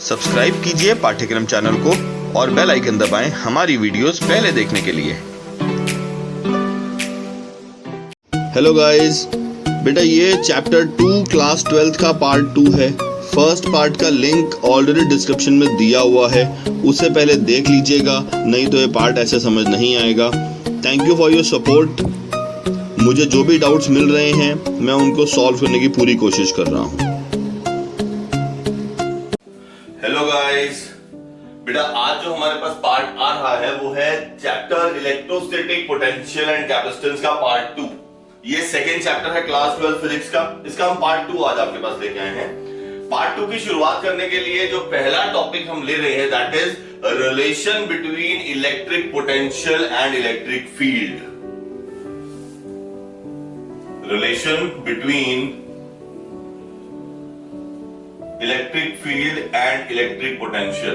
Subscribe कीजिए पाठ्यक्रम channel को और बेल आइकन दबाएं हमारी वीडियोस पहले देखने के लिए। हेलो गाइस, बेटा ये चैप्टर 2 क्लास 12 का पार्ट 2 है। फर्स्ट पार्ट का लिंक ऑलरेडी डिस्क्रिप्शन में दिया हुआ है, उससे पहले देख लीजिएगा, नहीं तो ये पार्ट ऐसे समझ नहीं आएगा। Thank you for your support. मुझे जो भी डाउट्स मिल रहे हैं मैं उनको सॉल्व करने की पूरी कोशिश कर रहा हूँ। हेलो गाइस, बेटा आज जो हमारे पास पार्ट आ रहा है वो है chapter electrostatic potential and capacitance का पार्ट 2। ये सेकेंड चैप्टर है क्लास 12 फिजिक्स का। इसका हम पार्ट 2 आज आपके पास लेके आए हैं। पार्ट 2 की शुरुआत करने के लिए जो पहला टॉपिक हम ले रहे हैं that is relation between electric potential and electric field. Relation between electric field and electric potential.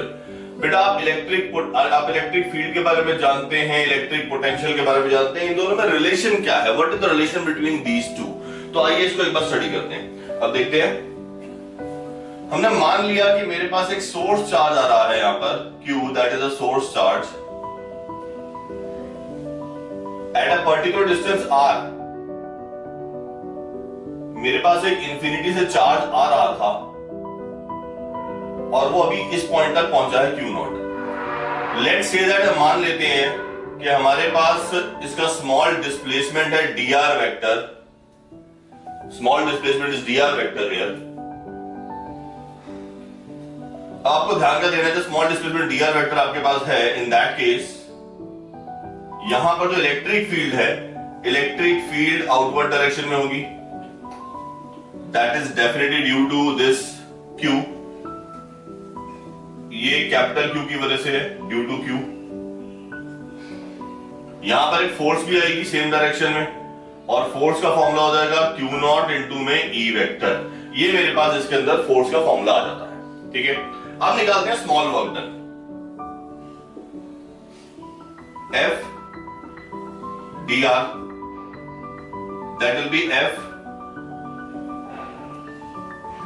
बेटा आप इलेक्ट्रिक फील्ड के बारे में जानते हैं, इलेक्ट्रिक पोटेंशियल के बारे में जानते हैं, इन दोनों में रिलेशन क्या है, what is the relation between these two. तो आइए इसको एक बार स्टडी करते हैं। अब देखते हैं, हमने मान लिया कि मेरे पास एक सोर्स चार्ज आ रहा है यहां पर Q, that is a source charge at a particular distance R। मेरे पास एक इंफिनिटी से चार्ज आ रहा था और वो अभी इस पॉइंट तक पहुंचा है Q0। लेट्स से दैट हम मान लेते हैं कि हमारे पास इसका स्मॉल डिस्प्लेसमेंट है dr vector. Small displacement is dr vector here. आपको ध्यान का देना है, जो स्मॉल डिस्प्लेसमेंट dr वेक्टर आपके पास है, इन दैट केस यहां पर जो इलेक्ट्रिक फील्ड है, इलेक्ट्रिक फील्ड आउटवर्ड डायरेक्शन में होगी। That is definitely due to this Q। ये कैपिटल Q की वजह से है, ड्यू टू Q। यहां पर एक फोर्स भी आएगी सेम डायरेक्शन में, और फोर्स का फॉर्मूला हो जाएगा Q0 इंटू में E वेक्टर। ये मेरे पास इसके अंदर फोर्स का फॉर्मूला आ जाता है। ठीक है, अब निकालते हैं small work done. F dr that will B F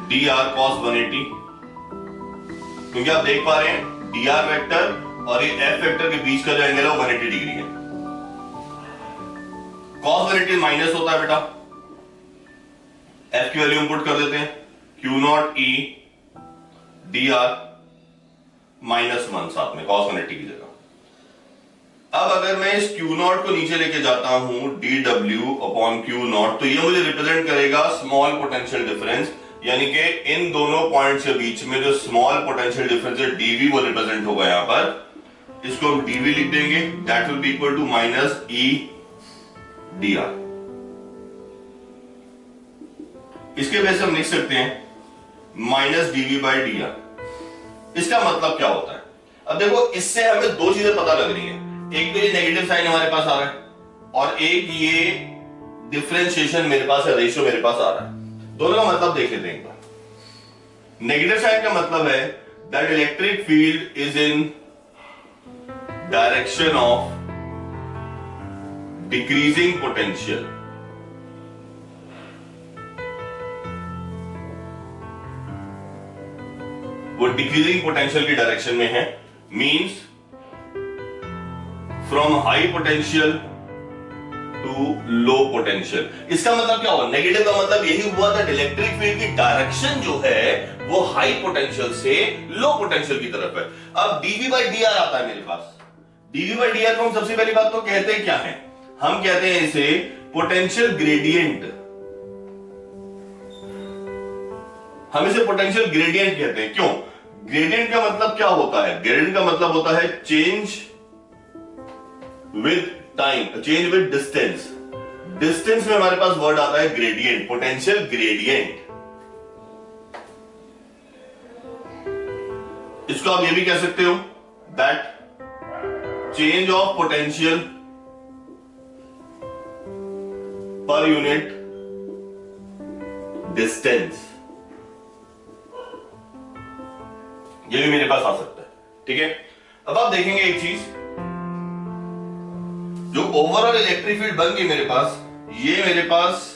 dr cos 180, क्योंकि आप देख पा रहे हैं dr वेक्टर और ये F वेक्टर के बीच का जो एंगल है वो 180 डिग्री है। cos 180 माइनस होता है बेटा, F की वैल्यू इंपुट कर देते हैं, Q0 E dr -1 साथ में cos 180 की जगह। अब अगर मैं इस Q0 को नीचे लेके जाता हूं dw अपॉन Q0, तो ये मुझे रिप्रेजेंट करेगा स्मॉल पोटेंशियल डिफरेंस, यानी कि इन दोनों पॉइंट्स के बीच में जो स्मॉल पोटेंशियल डिफरेंस है dv वो रिप्रेजेंट होगा यहां पर। इसको हम dv लिख देंगे, that will be equal to minus E dr। इसके वजह से हम लिख सकते हैं माइनस dv बाई dr। इसका मतलब क्या होता है? अब देखो, इससे हमें दो चीजें पता लग रही हैं। एक तो ये नेगेटिव साइन हमारे पास आ रहा है, और एक ये डिफरेंशिएशन मेरे पास है, रेशियो मेरे पास आ रहा है। दोनों का मतलब देख लेते हैं एक बार। नेगेटिव साइन का मतलब है that electric field is in direction of decreasing potential. वो डिक्रीजिंग पोटेंशियल की डायरेक्शन में है, means from high potential to low potential. इसका मतलब क्या हुआ? नेगेटिव का मतलब यही हुआ that इलेक्ट्रिक फील्ड की डायरेक्शन जो है वो हाई पोटेंशियल से लो पोटेंशियल की तरफ है। अब dv बाई dr आता है मेरे पास। dv बाई dr को हम सबसे पहली बात तो कहते हैं क्या है? हम कहते हैं इसे पोटेंशियल ग्रेडियंट। हम इसे पोटेंशियल ग्रेडियंट कहते हैं। क्यों? ग्रेडियंट का मतलब क्या होता है? ग्रेडियंट का मतलब होता है change with time, change with distance. Distance में हमारे पास वर्ड आता है ग्रेडियंट, पोटेंशियल ग्रेडियंट। इसको आप ये भी कह सकते हो that change of potential per unit distance. ये भी मेरे पास आ सकता है। ठीक है, अब आप देखेंगे एक चीज, जो ओवरऑल इलेक्ट्रिक फील्ड बन गई मेरे पास, ये मेरे पास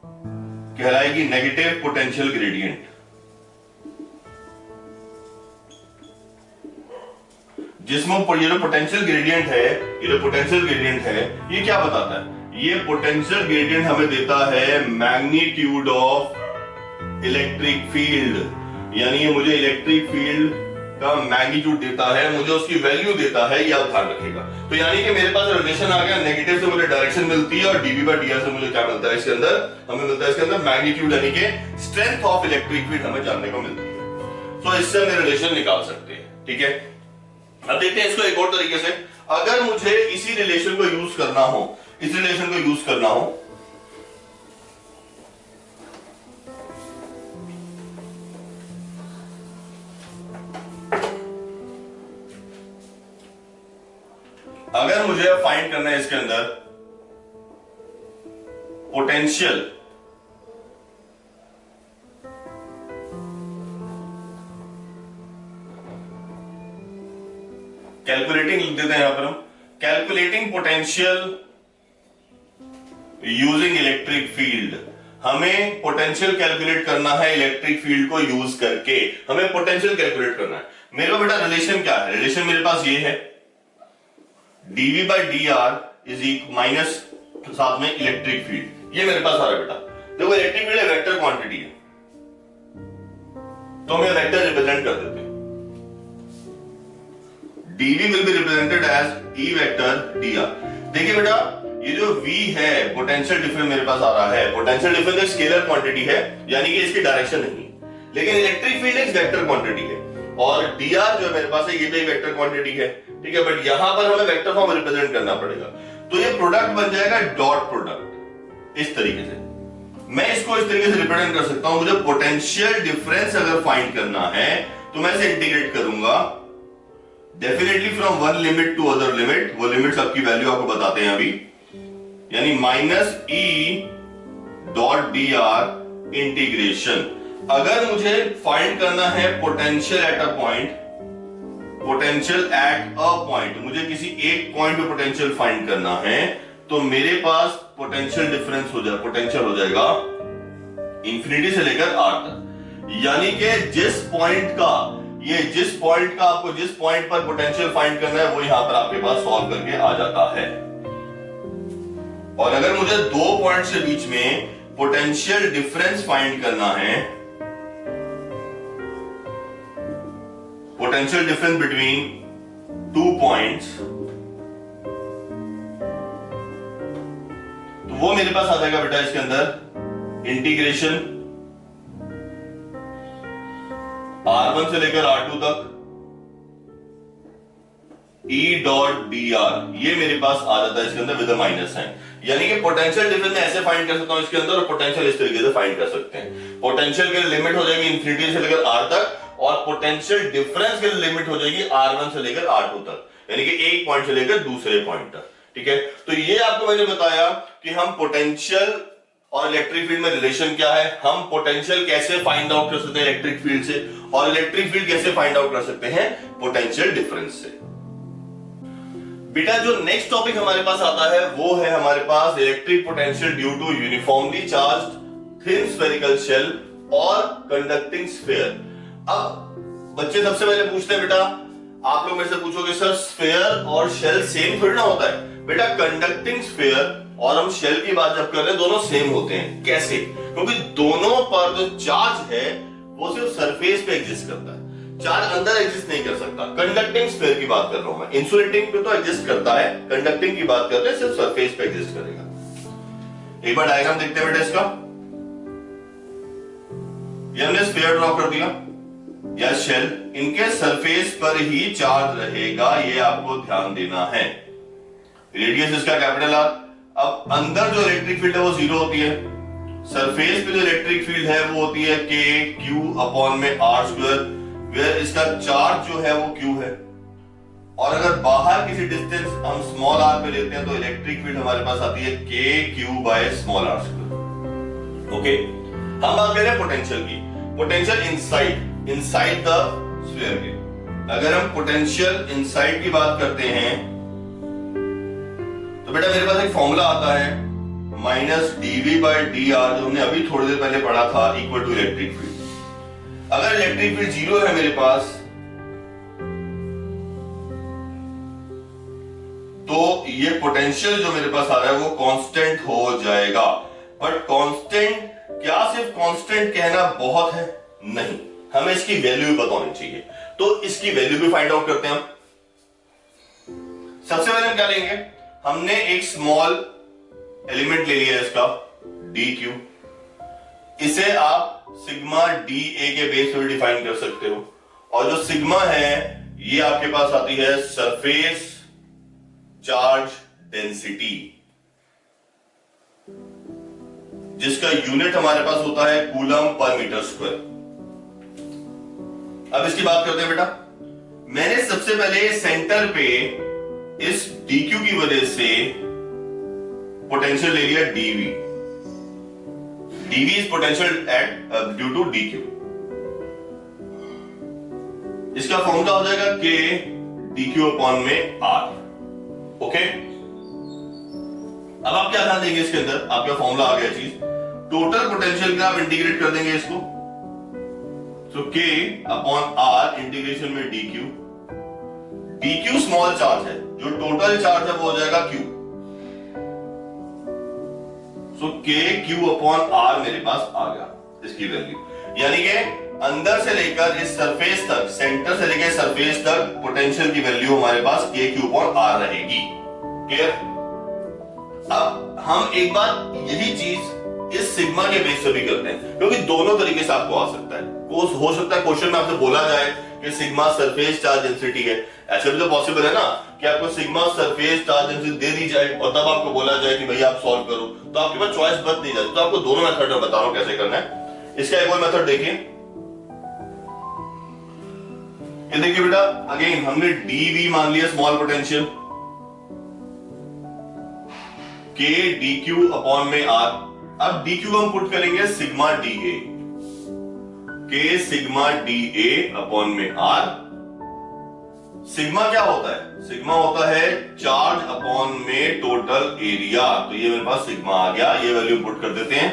कहलाएगी नेगेटिव पोटेंशियल ग्रेडियंट। जिसमें ये जो पोटेंशियल ग्रेडियंट है, ये क्या बताता है? ये पोटेंशियल ग्रेडियंट हमें देता है मैग्नीट्यूड ऑफ इलेक्ट्रिक फील्ड, यानी ये मुझे इलेक्ट्रिक फील्ड का मैग्नीट्यूड देता है, मुझे उसकी वैल्यू देता है, ये आप ध्यान रखिएगा। तो यानी कि मेरे पास रिलेशन आ गया, नेगेटिव से मुझे डायरेक्शन मिलती है और dV/dr से मुझे क्या मिलता है इसके अंदर? हमें मिलता है इसके अंदर मैग्नीट्यूड, यानी कि स्ट्रेंथ ऑफ इलेक्ट्रिक फील्ड हमें जानने को मिलती है। तो इससे हम रिलेशन निकाल सकते हैं, ठीक है। अब देखते हैं इसको एक और तरीके से। अगर मुझे इसी रिलेशन को यूज करना हो, अगर मुझे फाइंड करना है इसके अंदर पोटेंशियल कैलकुलेटिंग लिख देते हैं यहां पर हम, calculating potential using electric field. हमें पोटेंशियल कैलकुलेट करना है इलेक्ट्रिक फील्ड को यूज करके, हमें पोटेंशियल कैलकुलेट करना है। मेरा बेटा रिलेशन क्या है? रिलेशन मेरे पास ये है, dV/dr इज माइनस साथ में इलेक्ट्रिक फील्ड, ये मेरे पास आ रहा है बेटा। देखो इलेक्ट्रिक फील्ड वेक्टर क्वांटिटी है, तो हम वेक्टर रिप्रेजेंट कर देते हैं। dV will be represented as E vector dr। देखिए बेटा ये जो V है, पोटेंशियल डिफरेंस मेरे पास आ रहा है, पोटेंशियल डिफरेंस एक स्केलर क्वांटिटी है, यानी कि इसकी डायरेक्शन नहीं, लेकिन इलेक्ट्रिक फील्ड एक वेक्टर क्वांटिटी है और dr जो है मेरे पास है, ये भी एक वेक्टर क्वांटिटी है, ठीक है। बट यहां पर हमें वेक्टर फॉर्म रिप्रेजेंट करना पड़ेगा, तो ये प्रोडक्ट बन जाएगा डॉट प्रोडक्ट इस तरीके से। मैं इसको इस तरीके से रिप्रेजेंट कर सकता हूं। मुझे पोटेंशियल डिफरेंस अगर फाइंड करना है तो मैं इसे इंटीग्रेट करूंगा definitely from one limit to other limit. वो लिमिट्स आपकी वैल्यू आपको बताते हैं अभी, यानी minus e dot d r integration. अगर मुझे फाइंड करना है पोटेंशियल एट अ पॉइंट, मुझे किसी एक पॉइंट पे पोटेंशियल फाइंड करना है, तो मेरे पास पोटेंशियल डिफरेंस पोटेंशियल हो जाएगा इंफिनिटी से लेकर आर तक, यानी कि जिस पॉइंट पर पोटेंशियल फाइंड करना है वो यहां पर आपके पास सॉल्व करके आ जाता है। और अगर मुझे दो पॉइंट्स के बीच में पोटेंशियल डिफरेंस फाइंड करना है, potential difference between two points, तो वो मेरे पास आ जाएगा बेटा इसके अंदर इंटीग्रेशन R1 से लेकर R2 तक E डॉट डी आर, ये मेरे पास आ जाता है इसके अंदर विद माइनस साइन। यानी कि पोटेंशियल डिफरेंस ऐसे फाइंड कर सकता हूं इसके अंदर, और पोटेंशियल इस तरीके से फाइंड कर सकते हैं। पोटेंशियल की लिमिट हो जाएगी इंफिनिटी से लेकर R तक, और पोटेंशियल डिफरेंस की लिमिट हो जाएगी R1 से लेकर R2 तक, यानी कि एक पॉइंट से लेकर दूसरे पॉइंट तक, ठीक है। तो ये आपको मैंने बताया कि हम पोटेंशियल और इलेक्ट्रिक फील्ड में रिलेशन क्या है, हम पोटेंशियल कैसे फाइंड आउट कर सकते हैं इलेक्ट्रिक फील्ड से, और इलेक्ट्रिक फील्ड कैसे फाइंड आउट कर सकते हैं पोटेंशियल डिफरेंस से। बेटा जो नेक्स्ट टॉपिक हमारे पास आता है वो है हमारे पास electric potential due to uniformly charged thin spherical shell और कंडक्टिंग स्फीयर। अब बच्चे सबसे पहले पूछते हैं बेटा, आप लोग मेरे से पूछोगे सर स्फीयर और शेल सेम थोड़ी ना होता है। बेटा कंडक्टिंग स्फीयर और हम शेल की बात जब कर रहे हैं दोनों सेम होते हैं। कैसे? क्योंकि दोनों पर जो चार्ज है वो सिर्फ सरफेस पे एग्जिस्ट करता है, चार्ज अंदर एग्जिस्ट नहीं कर सकता। कंडक्टिंग स्फीयर की बात कर रहा हूं मैं, इंसुलेटिंग पे तो एग्जिस्ट करता है, कंडक्टिंग की बात कर रहे हैं सिर्फ सरफेस पे एग्जिस्ट करेगा। एक बार डायग्राम देखते हैं बेटा इसका। ये हमने स्फीयर ड्रॉ कर दिया या शेल, इनके सरफेस पर ही चार्ज रहेगा, ये आपको ध्यान देना है। रेडियस इसका कैपिटल आर। अब अंदर जो इलेक्ट्रिक फील्ड है वो जीरो होती है, सरफेस पे जो इलेक्ट्रिक फील्ड है वो होती है के क्यू अपॉन में आर स्क्वायर, वेयर इसका चार्ज जो है वो क्यू है। और अगर बाहर किसी डिस्टेंस हम स्मॉल आर पे लेते हैं तो इलेक्ट्रिक फील्ड हमारे पास आती है के q by small r square. Okay, हम बात कर रहे हैं पोटेंशियल की, पोटेंशियल इनसाइड द स्फीयर के। अगर हम पोटेंशियल इनसाइड की बात करते हैं तो बेटा मेरे पास एक फॉर्मूला आता है minus dV by d r, जो हमने अभी थोड़ी देर पहले पढ़ा था, इक्वल टू इलेक्ट्रिक फील्ड। अगर इलेक्ट्रिक फील्ड जीरो है मेरे पास ये पोटेंशियल जो मेरे पास आ रहा है वो कांस्टेंट हो जाएगा। बट कांस्टेंट क्या सिर्फ कांस्टेंट कहना बहुत है? नहीं, हमें इसकी वैल्यू भी पता होनी चाहिए। तो इसकी वैल्यू भी फाइंड आउट करते हैं हम। सबसे पहले हम क्या लेंगे, हमने एक स्मॉल एलिमेंट ले लिया इसका dq, इसे आप सिग्मा dA के बेस पर डिफाइन कर सकते हो। और जो सिग्मा है ये आपके पास आती है सरफेस चार्ज डेंसिटी, जिसका यूनिट हमारे पास होता है कूलम पर मीटर स्क्वायर। अब इसकी बात करते हैं बेटा। मैंने सबसे पहले सेंटर पे इस dq की वजह से पोटेंशियल ले लिया dv। dv is potential at due to dq। इसका फॉर्मूला हो जाएगा k dq अपॉन में r। ओके, अब आप क्या ध्यान देंगे इसके अंदर, आपका फॉर्मूला आ गया चीज, टोटल पोटेंशियल का आप इंटीग्रेट कर देंगे इसको। सो k अपॉन r इंटीग्रेशन में dq। dq स्मॉल चार्ज है, जो टोटल चार्ज है वो हो जाएगा q। सो k q अपॉन r मेरे पास आ गया इसकी वैल्यू। यानी कि अंदर से लेकर इस सरफेस तक, सेंटर से लेकर सरफेस तक पोटेंशियल की वैल्यू हमारे पास k q अपॉन r रहेगी। क्लियर? अब हम एक बार यही चीज इस सिग्मा के बेस पे भी करते हैं, क्योंकि दोनों तरीके से आपको आ सकता है। हो सकता है क्वेश्चन में आपसे बोला जाए कि सिग्मा सरफेस चार्ज डेंसिटी है, ऐसे भी तो पॉसिबल है ना कि आपको सिग्मा सरफेस चार्ज डेंसिटी दे दी जाए और तब आपको बोला जाए कि भैया आप सॉल्व करो, तो आपके पास चॉइस बच नहीं जाती। तो आपको दोनों मेथड में बता रहा हूं कैसे करना है। इसका एक और मेथड देखिए, ये देखिए बेटा, अगेन हमने dv मान लिया small potential, k dq upon में r। अब dq हम पुट करेंगे sigma dA, k sigma dA upon में r। सिग्मा क्या होता है? सिग्मा होता है चार्ज अपॉन में टोटल एरिया। तो ये मेरे पास सिग्मा आ गया, ये वैल्यू पुट कर देते हैं,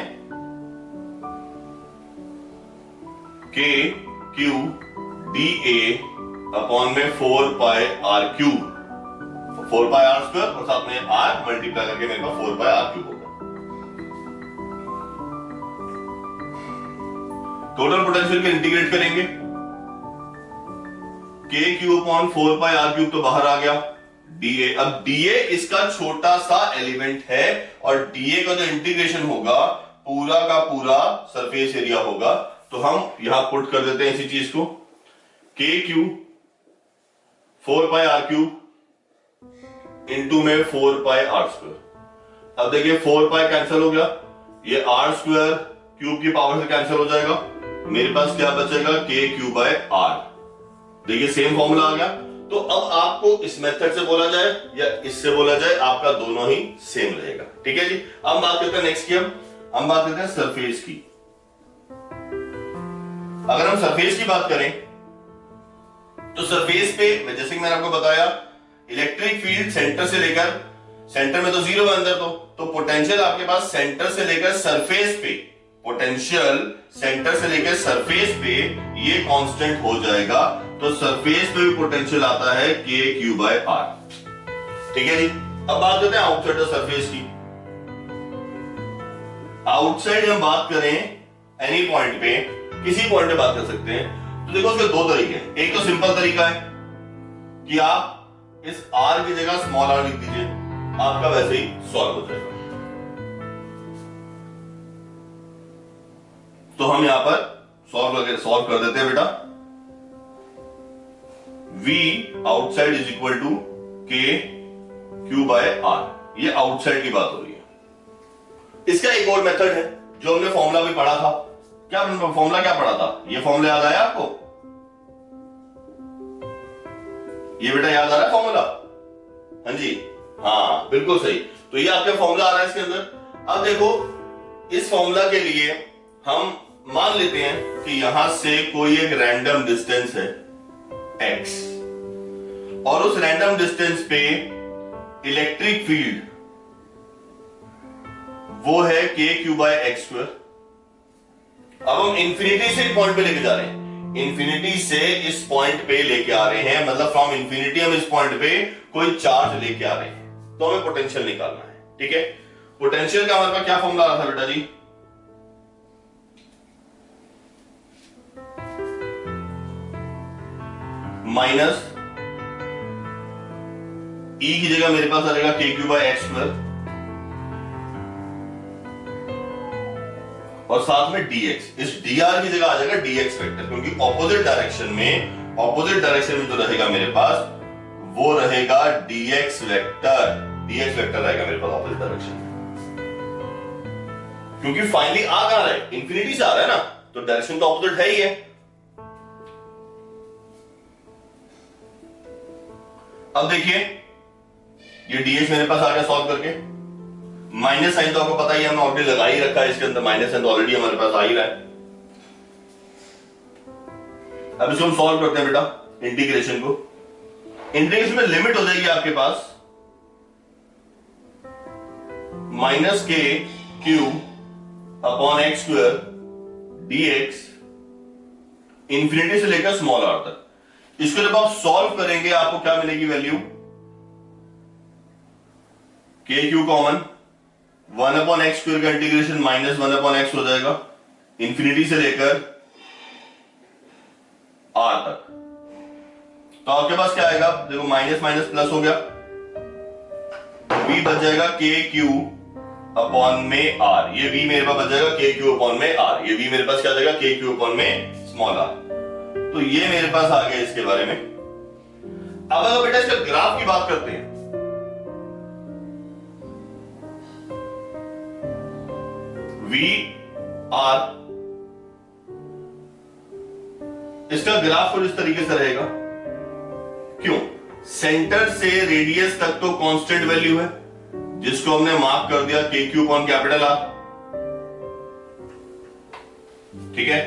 k q dA अपॉन में 4 पाई r क्यूब, 4 पाई r स्क्वायर और साथ में r मल्टीप्लाई करके मेरे पास 4 पाई r क्यूब होगा। टोटल पोटेंशियल को इंटीग्रेट करेंगे, k क्यूब अपॉन 4 पाई r क्यूब तो बाहर आ गया, dA। अब dA इसका छोटा सा एलिमेंट है और dA का जो इंटीग्रेशन होगा पूरा का पूरा सरफेस एरिया होगा। तो हम यहां पुट कर देते हैं इसी चीज को, k क्यूब 4 पाई r क्यूब इंटू में 4 पाई r स्क्वायर। अब देखिए 4 पाई कैंसिल हो गया, ये r स्क्वायर क्यूब की पावर से कैंसिल हो जाएगा, मेरे पास क्या बचेगा k क्यूब बाय r। देखिए सेम फॉर्मूला आ गया। तो अब आपको इस मेथड से बोला जाए या इससे बोला जाए, आपका दोनों ही सेम रहेगा। ठीक है जी। अब बात करते हैं नेक्स्ट की, हम बात करते हैं सरफेस की। अगर हम सरफेस की बात करें तो सरफेस पे जैसे कि मैंने आपको बताया, इलेक्ट्रिक फील्ड सेंटर से लेकर, सेंटर में तो जीरो है अंदर, तो पोटेंशियल आपके पास सेंटर से लेकर सरफेस पे, पोटेंशियल सेंटर से लेकर सरफेस पे ये कांस्टेंट हो जाएगा। तो सरफेस पे भी पोटेंशियल आता है k क्यूब बाय r। ठीक है जी। अब बात करते हैं आउटसाइड द सरफेस की। आउटसाइड हम बात करें एनी पॉइंट पे, किसी पॉइंट पे बात कर सकते हैं। तो देखो उसके दो तरीके हैं। एक तो सिंपल तरीका है कि आप इस r की जगह स्मॉल r लिख दीजिए, आपका वैसे ही सॉल्व हो जाएगा। तो हम यहां पर सॉल्व कर देते हैं बेटा। v outside is equal to k q by r, ये आउटसाइड की बात हो रही है। इसका एक और मेथड है जो हमने फॉर्मूला भी पढ़ा था। क्या फॉर्मूला क्या पढ़ा था? ये फॉर्मूला याद आया आपको? ये बेटा याद आ रहा है फॉर्मूला? हाँ जी, हाँ बिल्कुल सही। तो ये आपका फॉर्मूला आ रहा है इसके अंदर। अब देखो इस फॉर्मूला के लिए हम मान लेते हैं कि यहां से कोई एक रैंडम डिस्टेंस है x, और उस रैंडम डिस्टेंस पे इलेक्ट्रिक फील्ड वो है k q by x square. अब हम इंफिनिटी से पॉइंट पे लेके जा रहे हैं, इंफिनिटी से इस पॉइंट पे लेके आ रहे हैं, मतलब फ्रॉम इंफिनिटी हम इस पॉइंट पे कोई चार्ज लेके आ रहे हैं। तो हमें पोटेंशियल निकालना है। ठीक है, पोटेंशियल का हमारे पास क्या फॉर्मूला आ रहा था बेटा जी? माइनस ई की जगह मेरे पास आ जाएगा के क्यू बाई एक्स स्क्वायर और साथ में dx। इस dr की जगह आ जाएगा dx वेक्टर, क्योंकि ऑपोजिट डायरेक्शन में जो रहेगा मेरे पास वो रहेगा dx वेक्टर। dx वेक्टर रहेगा मेरे पास ऑपोजिट डायरेक्शन में, क्योंकि फाइनली आ कहां रहा है? इंफिनिटी से आ रहा है ना, तो डायरेक्शन तो ऑपोजिट है ही है। अब देखिए ये dx मेरे पास आ गया सॉल्व करके। माइनस साइन तो आपको पता ही है, हमने ऑलरेडी लगा ही रखा है इसके अंदर, माइनस साइन तो ऑलरेडी हमारे पास आ ही रहा है। अब इसको हम सॉल्व करते हैं बेटा इंटीग्रेशन को। इंटीग्रेशन में लिमिट हो जाएगी आपके पास माइनस के Q upon x square dx infinity से लेकर स्मॉल आर तक। इसको जब आप सॉल्व करेंगे आपको क्या मिलेगी वैल्यू? के Q common 1 upon x square का इंटीग्रेशन माइनस 1 अपॉन एक्स हो जाएगा इंफिनिटी से लेकर आर तक। तो आपके पास क्या आएगा? देखो माइनस माइनस प्लस हो गया, v बच जाएगा के क्यू अपॉन में आर। ये v मेरे पास बच जाएगा के क्यू अपॉन में आर। ये v मेरे पास क्या आ जाएगा? के क्यू अपॉन में स्मॉल आर। तो ये मेरे पास आ गया इसके बारे में। अब अगर बेटा इसका ग्राफ की बात करते हैं, वी आर, इसका ग्राफ कुछ इस तरीके से रहेगा। क्यों? सेंटर से रेडियस तक तो कांस्टेंट वैल्यू है जिसको हमने मार्क कर दिया के क्यू अपॉन कैपिटल आर। ठीक है,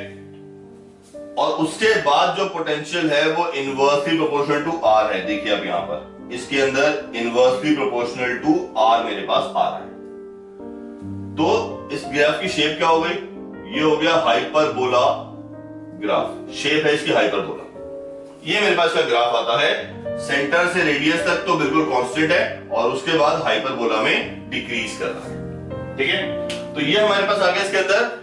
और उसके बाद जो पोटेंशियल है वो इनवर्सली प्रोपोर्शनल टू आर है। देखिए अब यहां पर इसके अंदर इनवर्सली प्रोपोर्शनल टू आर मेरे पास आ रहा है। तो इस ग्राफ की शेप क्या हो गई? ये हो गया हाइपरबोला ग्राफ। शेप है इसकी हाइपरबोला। ये मेरे पास का ग्राफ आता है, सेंटर से रेडियस तक तो बिल्कुल कांस्टेंट है और उसके बाद हाइपरबोला में डिक्रीज कर रहा है। ठीक है, तो ये हमारे पास आ गया इसके अंदर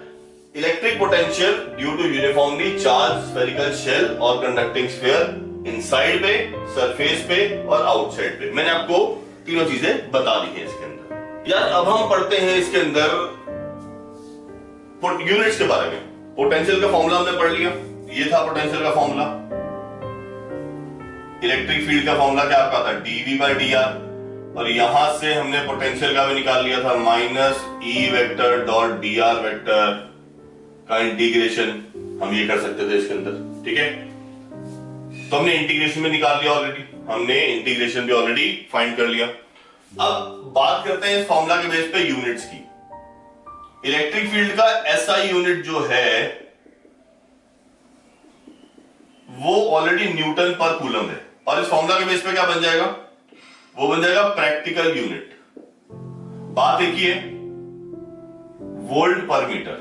electric potential due to uniformly charge spherical shell और कंडक्टिंग स्फीयर इनसाइड पे, सरफेस पे और आउटसाइड पे। मैंने आपको तीनों चीजें बता दी है इसके अंदर। यार अब हम पढ़ते हैं इसके अंदर यूनिट्स के बारे में। पोटेंशियल का फॉर्मूला हमने पढ़ लिया, ये था पोटेंशियल का फॉर्मूला। इलेक्ट्रिक फील्ड का फॉर्मूला क्या आपका था? dv by dr। और यहां से हमने पोटेंशियल का भी निकाल लिया था minus E vector dot dr vector का इंटीग्रेशन हम ये कर सकते थे इसके अंदर। ठीक है, तो हमने इंटीग्रेशन में निकाल लिया ऑलरेडी, हमने इंटीग्रेशन भी ऑलरेडी फाइंड कर लिया। अब बात करते हैं इस फॉर्मूला के बेस पे यूनिट्स की। इलेक्ट्रिक फील्ड का एसआई यूनिट जो है वो ऑलरेडी न्यूटन पर कूलम है, और इस फॉर्मूला के बेस पे क्या बन जाएगा? वो बन जाएगा प्रैक्टिकल यूनिट। बात देखिए, volt per metre,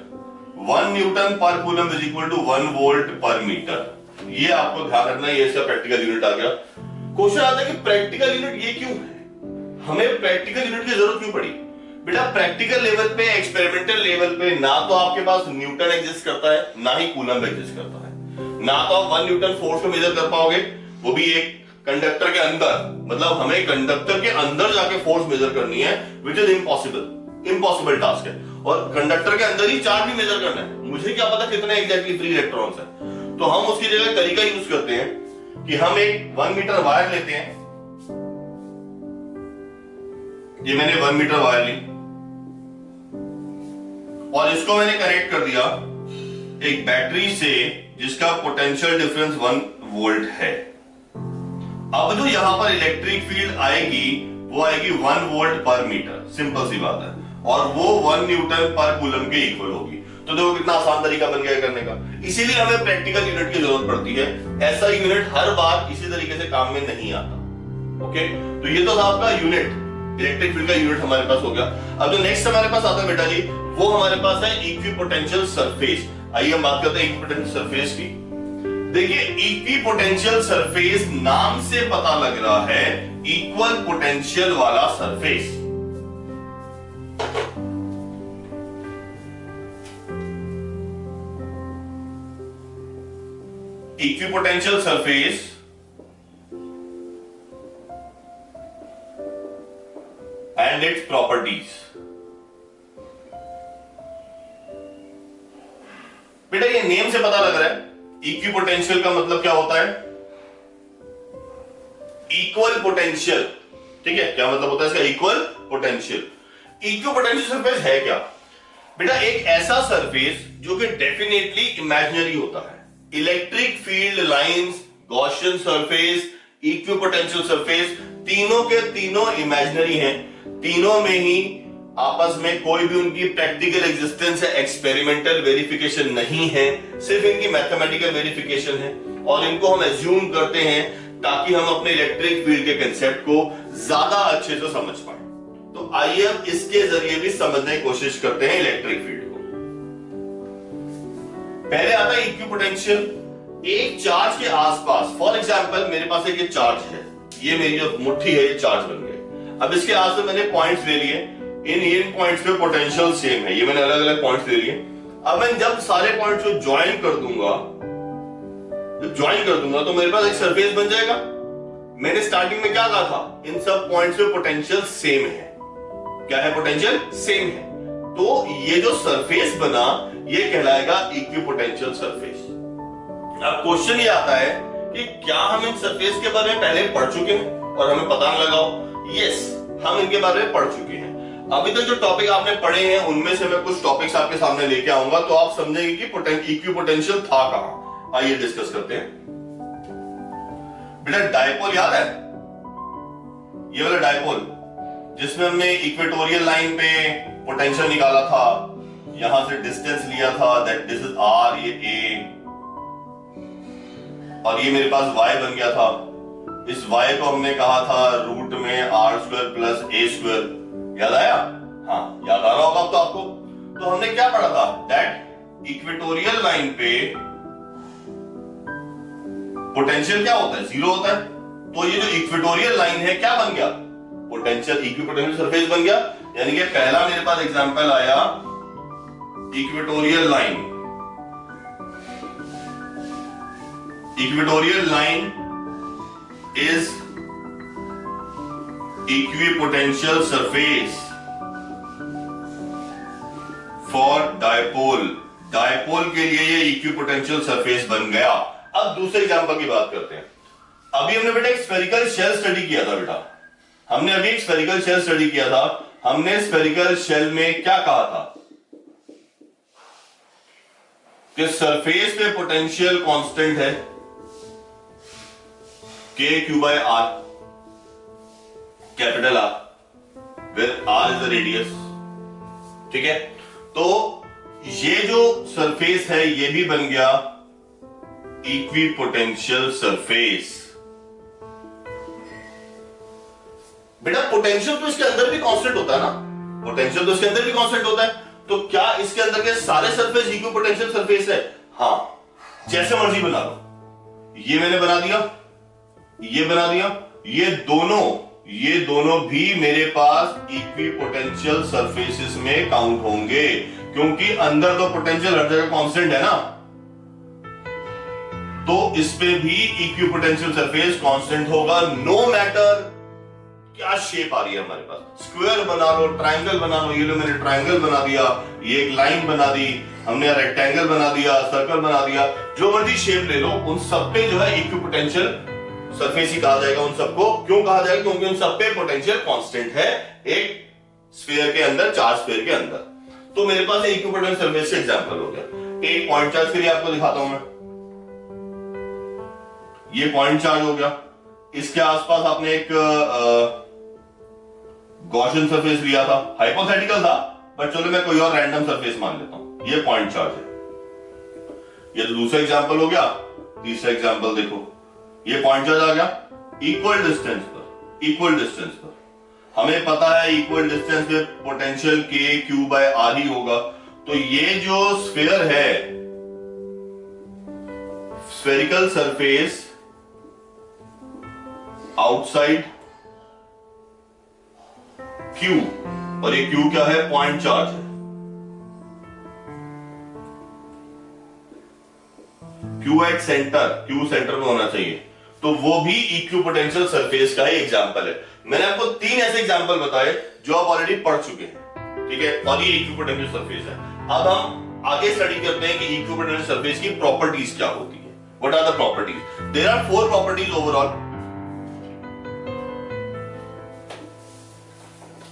1 newton per coulomb is equal to 1 volt per metre. ये आपको ध्यान रखना, ये इसका प्रैक्टिकल यूनिट आ गया। क्वेश्चन आता है कि प्रैक्टिकल यूनिट ये क्यों है, हमें प्रैक्टिकल यूनिट की जरूरत क्यों पड़ी? बेटा प्रैक्टिकल लेवल पे, एक्सपेरिमेंटल लेवल पे ना तो आपके पास न्यूटन एग्जिस्ट करता है, ना ही कूलम एग्जिस्ट करता है। ना तो आप 1 न्यूटन फोर्स को मेजर कर पाओगे, वो भी एक कंडक्टर के अंदर। मतलब हमें कंडक्टर के अंदर जाके फोर्स मेजर करनी है, विच इज इम्पॉसिबल टास्क है। और कंडक्टर के अंदर ही चार्ज भी मेजर करना है, मुझे क्या पता कितने एग्जैक्टली फ्री इलेक्ट्रॉन्स हैं। तो हम उसकी जगह तरीका यूज करते हैं कि हम एक 1 मीटर वायर लेते हैं। ये मैंने 1 मीटर वायर ली और इसको मैंने कनेक्ट कर दिया एक बैटरी से जिसका पोटेंशियल डिफरेंस 1 वोल्ट है। अब जो यहां पर इलेक्ट्रिक फील्ड आएगी वो आएगी 1 वोल्ट पर मीटर, सिंपल सी बात है, और वो 1 न्यूटन पर कूलम के इक्वल होगी। तो देखो कितना आसान तरीका बन गया करने का। इसीलिए हमें प्रैक्टिकल यूनिट की जरूरत पड़ती है। ऐसा यूनिट हर बार इसी तरीके से काम में नहीं आता। ओके, तो ये तो आपका यूनिट, इलेक्ट्रिक फील्ड का यूनिट हमारे पास हो गया। अब जो नेक्स्ट हमारे पास आता है बेटा जी, वो हमारे पास है इक्विपोटेंशियल सरफेस। आइए हम बात करते हैं इक्विपोटेंशियल सरफेस की। देखिए इक्वी पोटेंशियल सरफेस नाम से पता लग रहा है इक्वल पोटेंशियल वाला surface. Equipotential surface and its properties. बेटा ये नेम से पता लग रहा है इक्विपोटेंशियल का मतलब क्या होता है, इक्वल पोटेंशियल। ठीक है, क्या मतलब होता है इसका, इक्वल पोटेंशियल। इक्विपोटेंशियल सरफेस है क्या बेटा, एक ऐसा सरफेस जो कि डेफिनेटली इमेजिनरी होता है। Electric field lines, Gaussian surface, equipotential surface, तीनों के तीनों इमेजिनरी हैं। तीनों में ही आपस में कोई भी उनकी प्रैक्टिकल एग्जिस्टेंस है, एक्सपेरिमेंटल वेरिफिकेशन नहीं है, सिर्फ इनकी मैथमेटिकल वेरिफिकेशन है। और इनको हम एज्यूम करते हैं ताकि हम अपने इलेक्ट्रिक फील्ड के कंसेप्ट को ज्यादा अच्छे से समझ पाए। तो आइए अब इसके जरिए भी समझने की कोशिश करते हैं इलेक्ट्रिक फील्ड को। पहले आता है इक्विपोटेंशियल। एक चार्ज के आसपास, फॉर एग्जांपल मेरे पास एक चार्ज है, ये मेरी जो मुट्ठी है ये चार्ज बन गई। अब इसके आसपास मैंने पॉइंट्स ले लिए, इन पॉइंट्स पे पोटेंशियल सेम है, ये मैंने अलग अलग पॉइंट्स ले लिए। अब मैं जब सारे पॉइंट्स को ज्वाइन कर दूंगा तो मेरे पास एक सरफेस बन जाएगा। मैंने स्टार्टिंग में क्या कहा था, इन सब पॉइंट्स पे पोटेंशियल सेम है। क्या है, पोटेंशियल सेम है। तो ये जो सरफेस बना ये कहलाएगा इक्विपोटेंशियल सरफेस। अब क्वेश्चन ये आता है कि क्या हम इन सरफेस के बारे में पहले पढ़ चुके हैं और हमें पता न लगाओ? यस, हम इनके बारे में पढ़ चुके हैं। अभी तक जो टॉपिक आपने पढ़े हैं उनमें से मैं कुछ टॉपिक्स आपके सामने लेके आऊंगा तो आप समझेंगे कि इक्विपोटेंशियल था कहां। आइए डिस्कस करते हैं। बेटा डायपोल याद है, ये वाला डायपोल जिसमें हमने इक्वेटोरियल लाइन पे पोटेंशियल निकाला था, यहां से डिस्टेंस लिया था, दैट दिस इज आर, ये ए, और ये मेरे पास y बन गया था। इस y को हमने कहा था रूट में r square plus a square. याद आया? हाँ, याद आ रहा होगा अब तो आपको। तो हमने क्या पढ़ा था, दैट इक्वेटोरियल लाइन पे पोटेंशियल क्या होता है, जीरो होता है। तो ये जो इक्वेटोरियल लाइन है क्या बन गया, पोटेंशियल, इक्विपोटेंशियल सरफेस बन गया। यानी कि पहला मेरे पास एग्जांपल आया equatorial line. Equatorial line is equipotential surface for dipole. Dipole के लिए ये इक्विपोटेंशियल सरफेस बन गया। अब दूसरे एग्जांपल की बात करते हैं। अभी हमने बेटा एक स्फेरिकल शेल स्टडी किया था। बेटा हमने अभी एक स्फेरिकल शेल स्टडी किया था। हमने स्फेरिकल शेल में क्या कहा था कि सरफेस पे पोटेंशियल कांस्टेंट है Q/R, capital R, where R is the radius। ठीक है, तो ये जो सरफेस है ये भी बन गया इक्विपोटेंशियल सरफेस। बेटा पोटेंशियल तो इसके अंदर भी कांस्टेंट होता है ना, पोटेंशियल तो इसके अंदर भी कांस्टेंट होता है। तो क्या इसके अंदर के सारे सरफेस इक्विपोटेंशियल सरफेस है? हाँ, जैसे मर्जी बना लो। ये मैंने बना दिया, ये बना दिया, ये दोनों भी मेरे पास इक्विपोटेंशियल सरफेसेस में काउंट होंगे, क्योंकि अंदर तो पोटेंशियल हर जगह कांस्टेंट है ना। तो इस पे भी इक्विपोटेंशियल सरफेस कांस्टेंट होगा, नो मैटर क्या शेप आ रही है हमारे पास। स्क्वायर बना लो, ट्रायंगल बना लो, ये लो मैंने ट्रायंगल बना दिया, ये एक लाइन बना दी हमने, रेक्टेंगल बना दिया, सर्कल बना दिया, जो मर्जी शेप ले लो, उन सब पे जो है इक्विपोटेंशियल सरफेस ही कहा जाएगा। उन सबको क्यों कहा जाएगा? क्योंकि उन सब पे पोटेंशियल कांस्टेंट है एक स्फीयर के अंदर, चार्ज स्फीयर के अंदर। तो मेरे पास इक्विपोटेंशियल सरफेस का एग्जांपल हो गया। एक पॉइंट चार्ज के लिए आपको दिखाता हूं मैं, ये पॉइंट चार्ज हो गया। इसके आसपास आपने एक गॉसियन सरफेस लिया था, हाइपोथेटिकल था, बट चलो मैं कोई और रैंडम सरफेस मान लेता हूं। ये पॉइंट चार्ज है। ये तो दूसरा एग्जांपल हो गया। तीसरा एग्जांपल देखो, ये पॉइंट चार्ज आ गया इक्वल डिस्टेंस पर। इक्वल डिस्टेंस पर हमें पता है इक्वल डिस्टेंस पे पोटेंशियल Q/R ही होगा। तो ये जो स्फीयर है, स्फेरिकल सरफेस आउटसाइड Q, और ये Q क्या है? पॉइंट चार्ज है। Q at centre, Q centre में होना चाहिए, तो वो भी इक्विपोटेंशियल सरफेस का ही एग्जांपल है। मैंने आपको 3 ऐसे एग्जांपल बताए जो आप ऑलरेडी पढ़ चुके हैं, ठीक है, और ये इक्विपोटेंशियल सरफेस है। अब हम आगे स्टडी करते हैं कि इक्विपोटेंशियल सरफेस की प्रॉपर्टीज क्या होती है। What are the properties? There are 4 properties overall.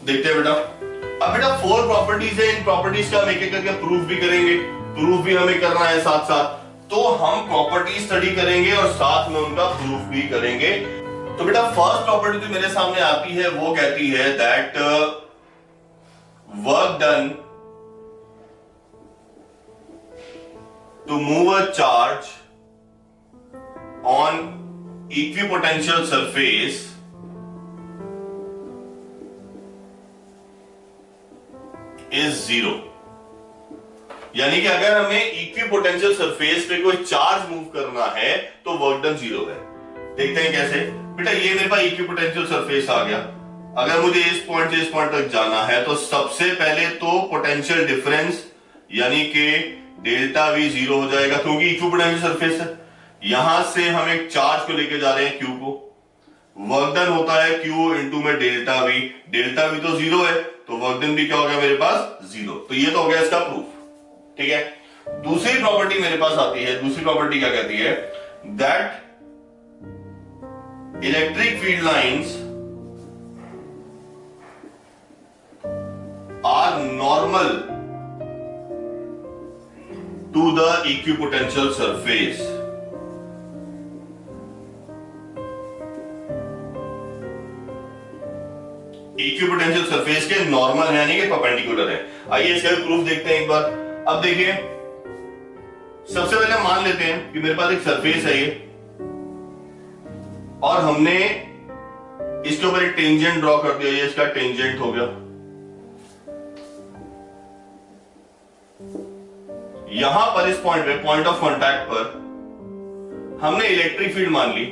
देखते हैं बेटा। अब बेटा 4 प्रॉपर्टीज है, इन प्रॉपर्टीज का हम एक एक करके प्रूफ भी करेंगे, प्रूफ भी हमें करना है साथ साथ। तो हम प्रॉपर्टी स्टडी करेंगे और साथ में उनका प्रूफ भी करेंगे। तो बेटा फर्स्ट प्रॉपर्टी जो मेरे सामने आती है वो कहती है that work done to move a charge on equipotential surface is 0। यानी कि अगर हमें इक्विपोटेंशियल सरफेस पे कोई चार्ज मूव करना है तो वर्क डन 0 है। देखते हैं कैसे। बेटा ये मेरे पास इक्विपोटेंशियल सरफेस आ गया। अगर मुझे इस पॉइंट से इस पॉइंट तक जाना है तो सबसे पहले तो पोटेंशियल डिफरेंस यानी कि डेल्टा वी 0 हो जाएगा, क्योंकि इक्विपोटेंशियल सरफेस है। यहां से हम एक चार्ज को लेके जा रहे हैं Q को। वर्क डन होता है Q इंटू में डेल्टा वी। डेल्टा वी तो 0 है, तो वर्क डन भी क्या हो गया मेरे पास? 0। तो ये तो हो गया इसका प्रूफ, ठीक है। दूसरी प्रॉपर्टी मेरे पास आती है। दूसरी प्रॉपर्टी क्या कहती है? That electric field lines are normal to the equipotential surface. Equipotential surface के नॉर्मल है यानी कि परपेंडिकुलर है। आइए इसका भी प्रूफ देखते हैं एक बार। अब देखिए, सबसे पहले मान लेते हैं कि मेरे पास एक सरफेस है ये, और हमने इसके ऊपर एक टेंजेंट ड्रॉ कर दिया। ये इसका टेंजेंट हो गया। यहां पर इस पॉइंट पे, पॉइंट ऑफ कांटेक्ट पर, हमने इलेक्ट्रिक फील्ड मान ली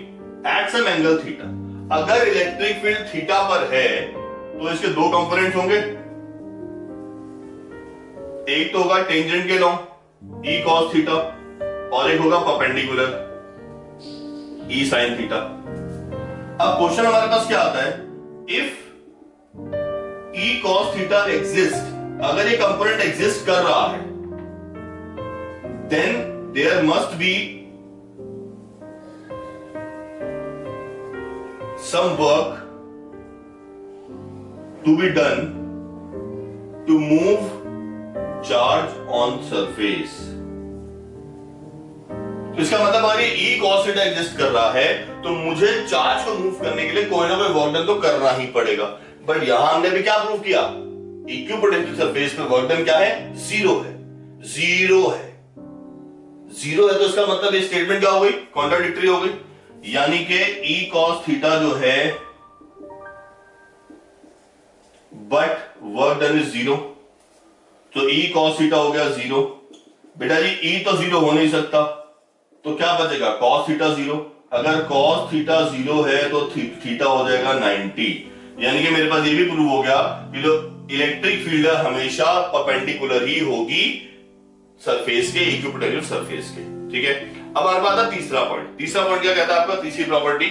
एट सम एंगल थीटा। अगर इलेक्ट्रिक फील्ड थीटा पर है तो इसके 2 कंपोनेंट होंगे। एक तो होगा टेंजेंट के लॉन्ग E cos थीटा, और एक होगा परपेंडिकुलर E sin थीटा। अब क्वेश्चन हमारे पास क्या आता है? If E cos theta exist, अगर ये कंपोनेंट एग्जिस्ट कर रहा है, then there must be some work to be done to move charge on surface। तो इसका मतलब अगर ये E cos थीटा एग्जिस्ट कर रहा है तो मुझे चार्ज को मूव करने के लिए कोई ना कोई वर्क डन तो करना ही पड़ेगा। बट यहां हमने भी क्या प्रूव किया? इक्विपोटेंशियल सरफेस पे वर्क डन क्या है? 0 है। 0 है, 0 है, तो इसका मतलब ये स्टेटमेंट क्या हो गई? कॉन्ट्राडिक्टरी हो गई। यानी कि E cos थीटा जो है बट वर्क डन इज 0, तो E cos थीटा हो गया 0। बेटा जी E तो 0 हो नहीं सकता, तो क्या बचेगा? cos theta 0। अगर cos थीटा 0 है तो थीटा हो जाएगा 90। यानी कि मेरे पास ये भी प्रूव हो गया कि जो इलेक्ट्रिक फील्ड हमेशा परपेंडिकुलर ही होगी सरफेस के, इक्विपोटेंशियल सरफेस के, ठीक है। अब हमारे पास आता तीसरा पॉइंट। तीसरा पॉइंट क्या कहता है आपका? तीसरी property,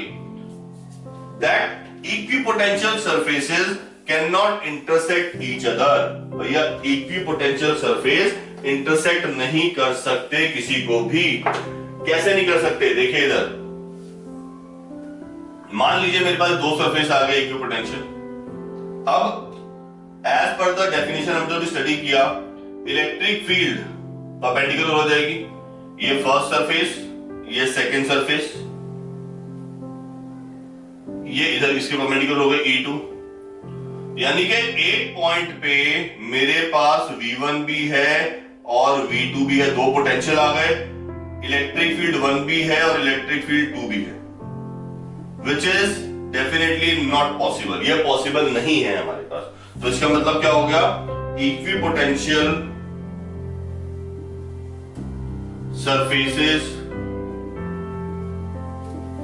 that equipotential surfaces can not intersect each other. भैया इक्विपोटेंशियल सरफेस इंटरसेक्ट नहीं कर सकते किसी को भी। कैसे नहीं कर सकते? देखिए इधर, मान लीजिए मेरे पास 2 सरफेस आ गए इक्विपोटेंशियल। अब एज पर द डेफिनेशन हमने जो स्टडी किया, इलेक्ट्रिक फील्ड परपेंडिकुलर हो जाएगी। ये फर्स्ट सरफेस, ये सेकंड सरफेस, ये इधर इसके परपेंडिकुलर हो गए E2। यानी कि एक पॉइंट पे मेरे पास V1 भी है और V2 भी है। 2 पोटेंशियल आ गए। इलेक्ट्रिक फील्ड 1 भी है और इलेक्ट्रिक फील्ड 2 भी है, which is definitely not possible. ये पॉसिबल नहीं है हमारे पास। तो इसका मतलब क्या हो गया? Equipotential surfaces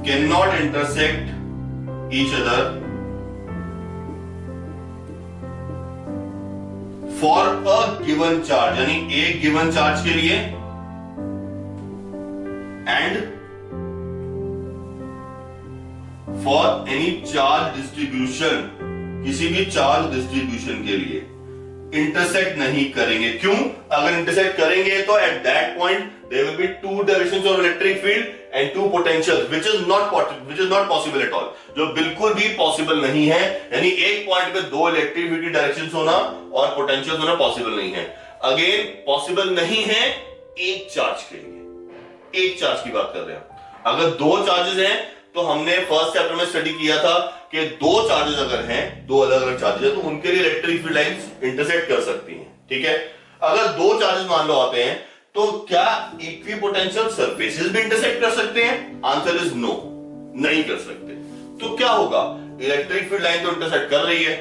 can not intersect each other for a given charge, यानी एक गिवन चार्ज के लिए and for any charge distribution, किसी भी चार्ज डिस्ट्रीब्यूशन के लिए इंटरसेक्ट नहीं करेंगे। क्यों? अगर इंटरसेक्ट करेंगे तो at that point there will be two directions of electric field and two potentials which is not possible at all, जो बिल्कुल भी पॉसिबल नहीं है। यानी एक पॉइंट पे दो इलेक्ट्रिक फील्ड की डायरेक्शंस होना और पोटेंशियल्स होना पॉसिबल नहीं है। अगेन पॉसिबल नहीं है एक चार्ज के लिए, एक चार्ज की बात कर रहे हैं। अगर दो चार्जेस हैं तो हमने फर्स्ट चैप्टर में स्टडी किया था कि दो चार्जेस अगर हैं, दो अलग अलग चार्जेस हैं, तो उनके लिए इलेक्ट्रिक फील्ड लाइंस इंटरसेक्ट कर सकती हैं। ठीक है, अगर दो चार्जेस मान लो आते हैं तो क्या इक्विपोटेंशियल सरफेसेस भी इंटरसेक्ट कर सकते हैं? आंसर इज नो, नहीं कर सकते। तो क्या होगा? इलेक्ट्रिक फील्ड लाइन तो इंटरसेक्ट कर रही है,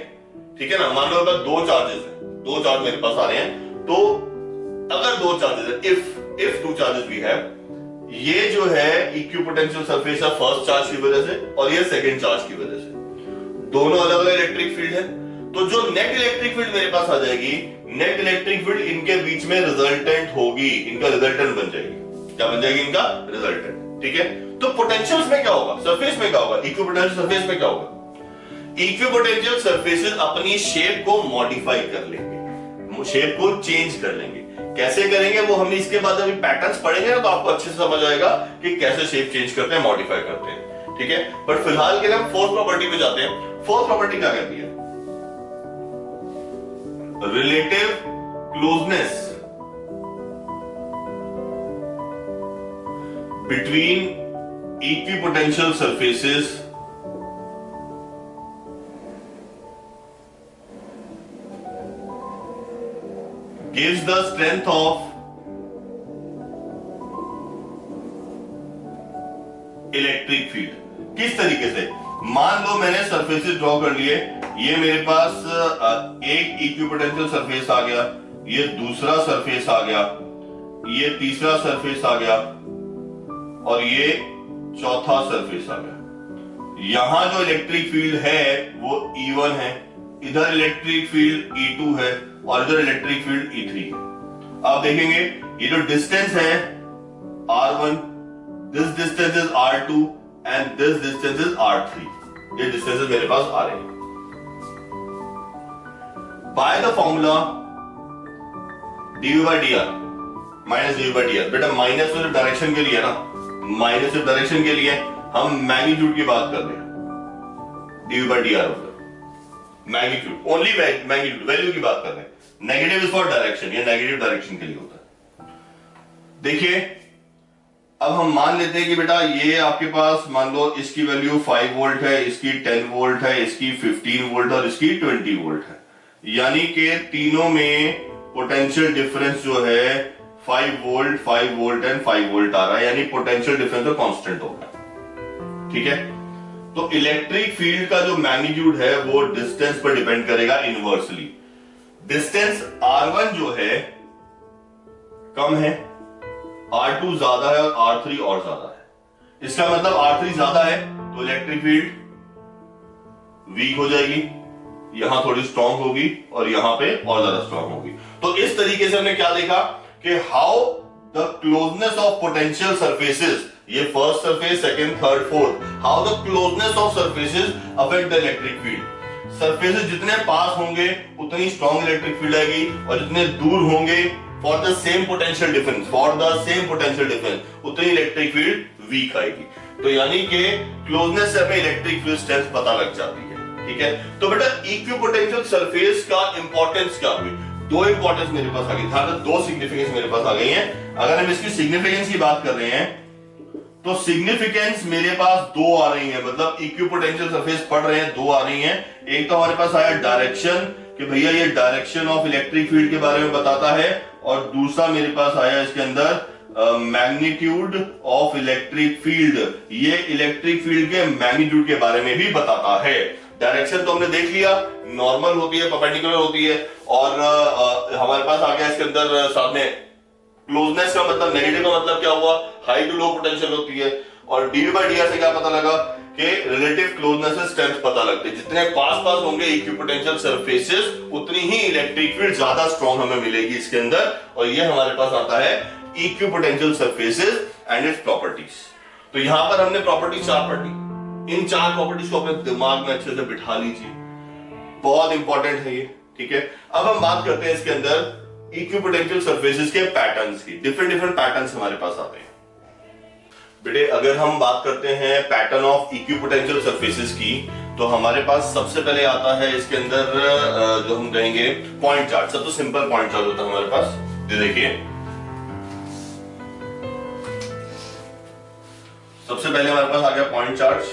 ठीक है ना। मान लो अगर दो चार्जेस हैं, दो चार्ज मेरे पास आ रहे हैं, तो अगर दो चार्जेस है, if two charges we have, ये जो है इक्विपोटेंशियल सरफेस है फर्स्ट चार्ज की वजह से और ये सेकंड चार्ज की वजह से, दोनों अलग अलग इलेक्ट्रिक फील्ड है। तो जो नेट इलेक्ट्रिक फील्ड मेरे पास आ जाएगी, नेट इलेक्ट्रिक फील्ड इनके बीच में रिजल्टेंट होगी, इनका रिजल्टेंट बन जाएगी। क्या बन जाएगी? इनका रिजल्टेंट। ठीक है, तो पोटेंशियल्स में क्या होगा? सरफेस में क्या होगा? इक्विपोटेंशियल सरफेस में क्या होगा? इक्विपोटेंशियल सरफेसेस अपनी शेप को मॉडिफाई कर लेंगे, शेप को चेंज कर लेंगे। कैसे करेंगे वो हमने इसके बाद अभी पैटर्न्स पढ़ेंगे ना, तो आपको अच्छे से समझ आएगा कि कैसे शेप चेंज करते हैं, मॉडिफाई करते हैं। ठीक है, बट फिलहाल के लिए हम फोर्थ प्रॉपर्टी पे जाते हैं। फोर्थ प्रॉपर्टी क्या कहती है? Relative closeness between equipotential surfaces gives the strength of electric field. किस तरीके से? मान लो मैंने सरफेसेस ड्रॉ कर लिए, ये मेरे पास एक इक्विपोटेंशियल सरफेस आ गया, ये दूसरा सरफेस आ गया, ये तीसरा सरफेस आ गया और ये चौथा सरफेस आ गया। यहां जो इलेक्ट्रिक फील्ड है वो E1 है, इधर इलेक्ट्रिक फील्ड E2 है और इधर इलेक्ट्रिक फील्ड E3 है। आप देखेंगे ये जो डिस्टेंस है R1, this distance is R2 and this distance is R3। ये डिस्टेंसेस मेरे पास आ रहे हैं। By the formula dv by dr minus dv by dr, बेटा माइनस में डायरेक्शन के लिए ना, माइनस डायरेक्शन के लिए हम मैग्नीट्यूड की बात कर रहे हैं। dv by dr होता है मैग्नीट्यूड, ओनली मैग्नीट्यूड, वैल्यू की बात कर रहे हैं। नेगेटिव इज फॉर डायरेक्शन, ये नेगेटिव डायरेक्शन के लिए होता है। देखिए अब हम मान लेते हैं कि बेटा ये आपके पास मान लो इसकी वैल्यू 5 वोल्ट है, इसकी 10 वोल्ट है, इसकी 15 वोल्ट और इसकी 20 वोल्ट है। यानी कि तीनों में पोटेंशियल डिफरेंस जो है 5 वोल्ट एंड 5 वोल्ट आ रहा है, यानी पोटेंशियल डिफरेंस तो कांस्टेंट होगा। ठीक है, तो इलेक्ट्रिक फील्ड का जो मैग्नीट्यूड है वो डिस्टेंस पर डिपेंड करेगा इनवर्सली। डिस्टेंस R1 जो है कम है, R2 ज्यादा है और R3 और ज्यादा है। इसका मतलब R3 ज्यादा है तो इलेक्ट्रिक फील्ड वीक हो जाएगी, यहां थोड़ी स्ट्रांग होगी और यहां पे और ज्यादा स्ट्रांग होगी। तो इस तरीके से हमने क्या देखा कि how the closeness of potential surfaces, ये first surface, second, third, fourth, how the closeness of surfaces affect the electric field. Surfaces जितने पास होंगे उतनी स्ट्रांग इलेक्ट्रिक फील्ड आएगी और जितने दूर होंगे for the same potential difference, उतनी इलेक्ट्रिक फील्ड वीक आएगी। तो यानी कि क्लोजनेस से हमें इलेक्ट्रिक फील्ड स्ट्रेंथ पता लग जाती है। ठीक है, तो बेटा इक्विपोटेंशियल सरफेस का इंपॉर्टेंस क्या हुई? दो इंपॉर्टेंस मेरे पास आ गई, ध्यान दो सिग्निफिकेंस मेरे पास आ गई है। अगर हम इसकी सिग्निफिकेंस की बात कर रहे हैं तो सिग्निफिकेंस मेरे पास दो आ रही है, मतलब इक्विपोटेंशियल सरफेस पढ़ रहे हैं, दो आ रही हैं। एक तो हमारे पास आया डायरेक्शन कि भैया ये डायरेक्शन ऑफ इलेक्ट्रिक फील्ड के बारे में बताता है, और दूसरा मेरे पास आया इसके अंदर मैग्नीट्यूड ऑफ इलेक्ट्रिक फील्ड, ये इलेक्ट्रिक फील्ड के मैग्नीट्यूड के बारे में भी बताता है। डायरेक्शन तो हमने देख लिया, नॉर्मल होती है, परपेंडिकुलर होती है, और हमारे पास आ गया इसके अंदर साथ में क्लोजनेस का मतलब, नेगेटिव का मतलब क्या हुआ? हाई टू लो पोटेंशियल होती है, और dV/dr से क्या पता लगा कि रिलेटिव क्लोजनेस से स्ट्रेंथ पता लगती है। जितने पास पास होंगे इक्विपोटेंशियल सरफेसेस उतनी ही इलेक्ट्रिक फील्ड ज्यादा स्ट्रॉन्ग हमें मिलेगी इसके अंदर। और ये हमारे पास आता है equipotential surfaces and its properties. तो यहां पर हमने प्रॉपर्टीज 4 पढ़ी। इन 4 प्रॉपर्टीज को अपने दिमाग में अच्छे से बिठा लीजिए, बहुत इंपॉर्टेंट है ये, ठीक है। अब हम बात करते हैं इसके अंदर इक्विपोटेंशियल सरफेसेस के पैटर्न्स की। डिफरेंट पैटर्न्स हमारे पास आते हैं बेटे। अगर हम बात करते हैं पैटर्न ऑफ इक्विपोटेंशियल सरफेसेस की, तो हमारे पास सबसे पहले आता है इसके अंदर जो हम कहेंगे पॉइंट चार्ज। सबसे सिंपल पॉइंट चार्ज होता है हमारे पास। ये देखिए, सबसे पहले हमारे पास आ गया पॉइंट चार्ज।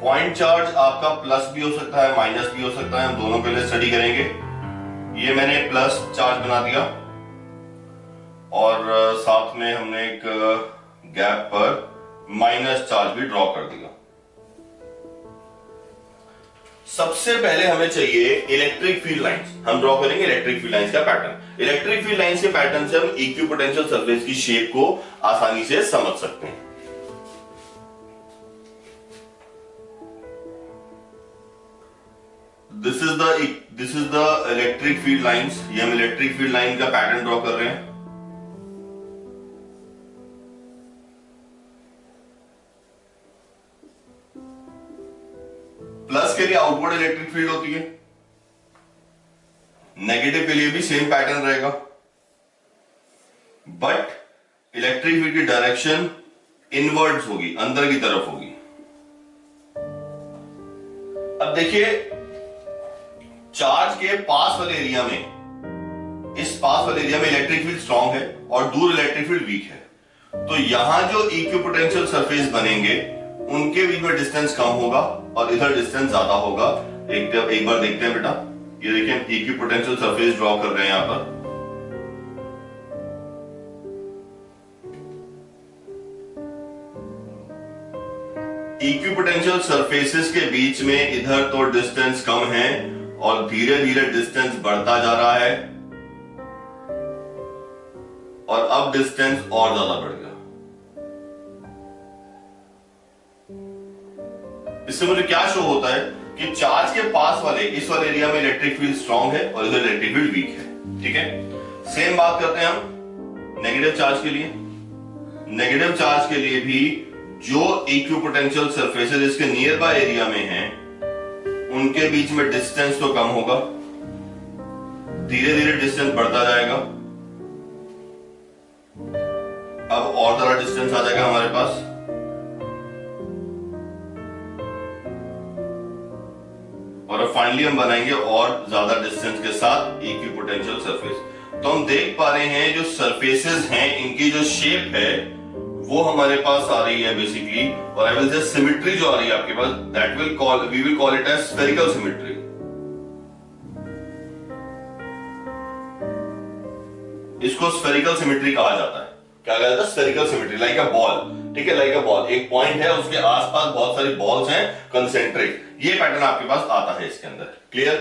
पॉइंट चार्ज आपका प्लस भी हो सकता है, माइनस भी हो सकता है, हम दोनों के लिए स्टडी करेंगे। ये मैंने प्लस चार्ज बना दिया और साथ में हमने एक गैप पर माइनस चार्ज भी ड्रॉ कर दिया। सबसे पहले हमें चाहिए इलेक्ट्रिक फील्ड लाइंस। हम ड्रॉ करेंगे इलेक्ट्रिक फील्ड लाइंस का पैटर्न। इलेक्ट्रिक फील्ड लाइंस के पैटर्न से हम इक्विपोटेंशियल सरफेस की शेप को आसानी से समझ सकते हैं। This is the electric field lines. ये हम इलेक्ट्रिक फील्ड लाइन का पैटर्न ड्रॉ कर रहे हैं। प्लस के लिए आउटवर्ड इलेक्ट्रिक फील्ड होती है, नेगेटिव के लिए भी सेम पैटर्न रहेगा, बट इलेक्ट्रिक फील्ड की डायरेक्शन इनवर्ड्स होगी, अंदर की तरफ होगी। अब देखिए, चार्ज के पास वाले एरिया में, इस पास वाले एरिया में इलेक्ट्रिक फील्ड स्ट्रांग है और दूर इलेक्ट्रिक फील्ड वीक है। तो यहां जो इक्विपोटेंशियल सरफेस बनेंगे उनके बीच में डिस्टेंस कम होगा और इधर डिस्टेंस ज्यादा होगा। एक बार देखते हैं बेटा, ये देखिए इक्विपोटेंशियल सरफेस ड्रॉ कर रहे हैं यहां पर। इक्विपोटेंशियल सरफेसेस के बीच में इधर तो डिस्टेंस कम है और धीरे धीरे डिस्टेंस बढ़ता जा रहा है और अब डिस्टेंस और ज्यादा बढ़ गया। इससे मुझे क्या शो होता है कि चार्ज के पास वाले इस वाले एरिया में इलेक्ट्रिक फील्ड स्ट्रांग है और इधर इलेक्ट्रिक फील्ड वीक है, ठीक है। सेम बात करते हैं हम नेगेटिव चार्ज के लिए। नेगेटिव चार्ज के लिए भी जो इक्विपोटेंशियल सरफेसेस इसके नियर बाय एरिया में हैं, उनके बीच में डिस्टेंस तो कम होगा, धीरे धीरे डिस्टेंस बढ़ता जाएगा। अब और ज्यादा डिस्टेंस आ जाएगा हमारे पास और अब फाइनली हम बनाएंगे और ज्यादा डिस्टेंस के साथ इक्विपोटेंशियल सरफेस। तो हम देख पा रहे हैं जो सरफेसेस हैं इनकी जो शेप है वो हमारे पास आ रही है बेसिकली, और आई विल से सिमेट्री जो आ रही है आपके पास, that we will call it as spherical symmetry. इसको स्फेरिकल सिमेट्री कहा जाता है। क्या कहा जाता है? Spherical symmetry, like a ball, ठीक है, लाइक अ बॉल। एक पॉइंट है, उसके आसपास बहुत सारी बॉल्स हैं कंसेंट्रिक। ये पैटर्न आपके पास आता है इसके अंदर, क्लियर।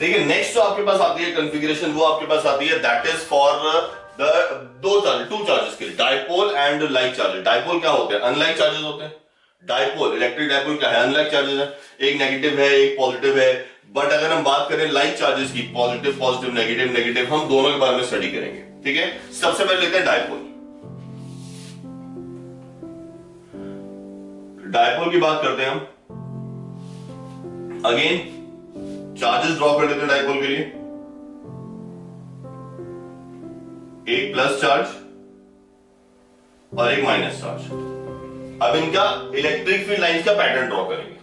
देखिए नेक्स्ट जो आपके पास आती है कॉन्फ़िगरेशन, वो आपके पास आती है that is for two charges के लिए, dipole and like charges. Dipole क्या होते हैं? अनलाइक चार्जेस होते हैं। डाइपोल, इलेक्ट्रिक डाइपोल क्या है? अनलाइक चार्जेस है। एक नेगेटिव है, एक पॉजिटिव है। बट अगर हम बात करें लाइक चार्जेस की, पॉजिटिव पॉजिटिव, नेगेटिव नेगेटिव, हम दोनों के बारे में स्टडी करेंगे, ठीक है। सबसे पहले लेते हैं डाइपोल। डाइपोल की बात करते हैं हम। अगेन चार्जेस ड्रॉ कर लेते हैं डाइपोल के लिए। एक प्लस चार्ज और एक माइनस चार्ज। अब इनका इलेक्ट्रिक फील्ड लाइंस का पैटर्न ड्रॉ करेंगे।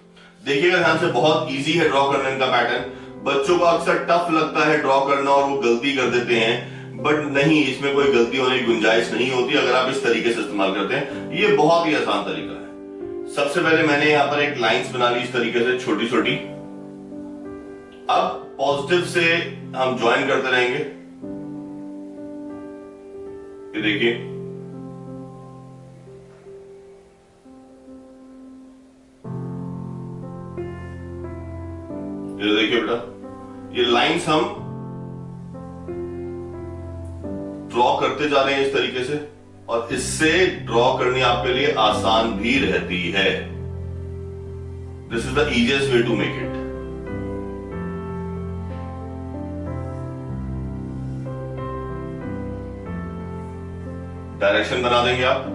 देखिएगा ध्यान से, बहुत इजी है ड्रॉ करने इनका पैटर्न। बच्चों को अक्सर टफ लगता है ड्रॉ करना और वो गलती कर देते हैं, बट नहीं, इसमें कोई गलती होने की गुंजाइश नहीं होती अगर आप इस तरीके से इस्तेमाल करते हैं। ये बहुत ही आसान तरीका है। सबसे पहले मैंने यहां पर एक लाइंस बना ली इस तरीके से, छोटी छोटी। अब पॉजिटिव से हम ज्वाइन करते रहेंगे। ये देखिए, ये देखिए बेटा, ये लाइंस हम ड्रॉ करते जा रहे हैं इस तरीके से। और इससे ड्रॉ करनी आपके लिए आसान भी रहती है। This is the easiest way to make it. Direction बना देंगे आप।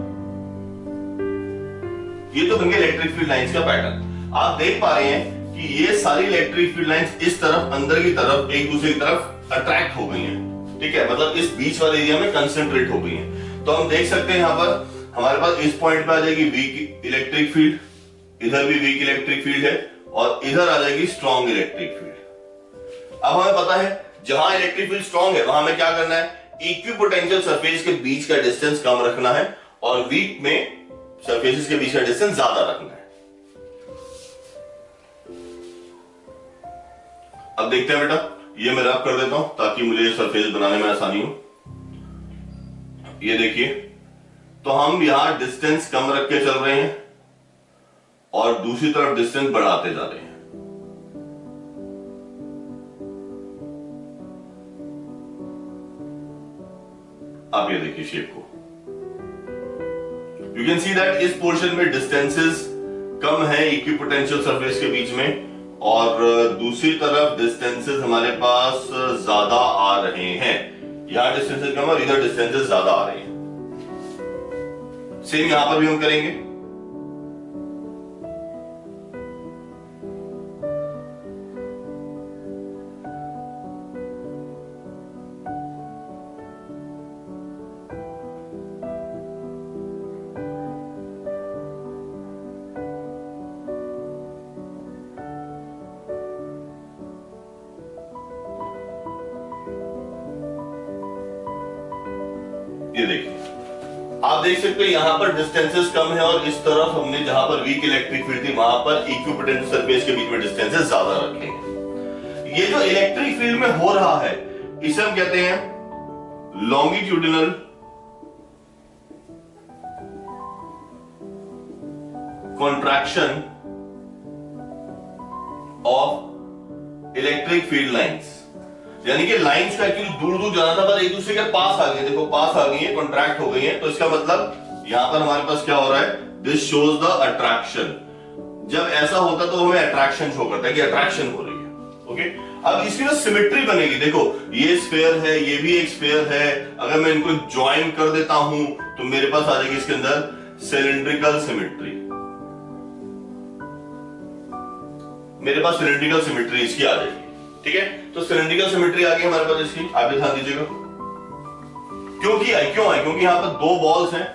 ये तो बन गया इलेक्ट्रिक फील्ड लाइंस का पैटर्न। आप देख पा रहे हैं कि ये सारी इलेक्ट्रिक फील्ड लाइंस इस तरफ अंदर की तरफ एक दूसरे की तरफ अट्रैक्ट हो गई हैं। ठीक है, मतलब इस बीच वाले एरिया में कंसंट्रेट हो गई हैं। तो हम देख सकते हैं यहां पर हमारे पास इस पॉइंट पे आ जाएगी वीक इलेक्ट्रिक फील्ड, इधर भी वीक इलेक्ट्रिक फील्ड है और इधर आ जाएगी स्ट्रॉन्ग इलेक्ट्रिक फील्ड। अब हमें पता है जहां इलेक्ट्रिक फील्ड स्ट्रॉन्ग है वहां हमें क्या करना है, इक्विपोटेंशियल सरफेस के बीच का डिस्टेंस कम रखना है और वीक में सरफेसेस के बीच का डिस्टेंस ज्यादा रखना है। अब देखते हैं बेटा, ये मैं रब कर देता हूं ताकि मुझे सरफेस बनाने में आसानी हो। ये देखिए, तो हम यहां डिस्टेंस कम रख के चल रहे हैं और दूसरी तरफ डिस्टेंस बढ़ाते जा रहे हैं। आप ये देखिए शेप को, यू कैन सी दैट इस पोर्शन में डिस्टेंसेस कम है इक्विपोटेंशियल सरफेस के बीच में और दूसरी तरफ डिस्टेंसेस हमारे पास ज्यादा आ रहे हैं। यहां डिस्टेंसेस कम और इधर डिस्टेंसेस ज्यादा आ रहे हैं। सेम यहां पर भी हम करेंगे। ये देखिए, आप देख सकते हैं यहां पर डिस्टेंसेस कम है और इस तरफ हमने जहां पर वीक इलेक्ट्रिक फील्ड थी वहां पर इक्विपोटेंशियल सरफेस के बीच में डिस्टेंसेस ज्यादा रखे हैं। ये जो इलेक्ट्रिक फील्ड में हो रहा है इसे हम कहते हैं longitudinal contraction of electric field lines. यानी कि लाइंस का एक्चुअली दूर दूर जाना था पर एक दूसरे के पास आ गई। देखो पास आ गई है, कॉन्ट्रैक्ट हो गई है। तो इसका मतलब यहां पर हमारे पास क्या हो रहा है, दिस शोज द अट्रैक्शन। जब ऐसा होता तो हमें अट्रैक्शन शो करता है कि अट्रैक्शन हो रही है। ओके, अब इसकी ना सिमेट्री बनेगी। देखो ये स्फीयर है, ये भी एक स्फीयर है। अगर मैं इनको ज्वाइन कर देता हूं तो मेरे पास आ जाएगी इसके अंदर सिलिंड्रिकल सिमेट्री। मेरे पास सिलिंड्रिकल सिमेट्री इसकी आ जाएगी। ठीक है, तो सिलिंड्रिकल सिमेट्री आ गई हमारे पास इसकी। आप ध्यान दीजिएगा क्यों आई, क्योंकि यहां पर दो बॉल्स हैं,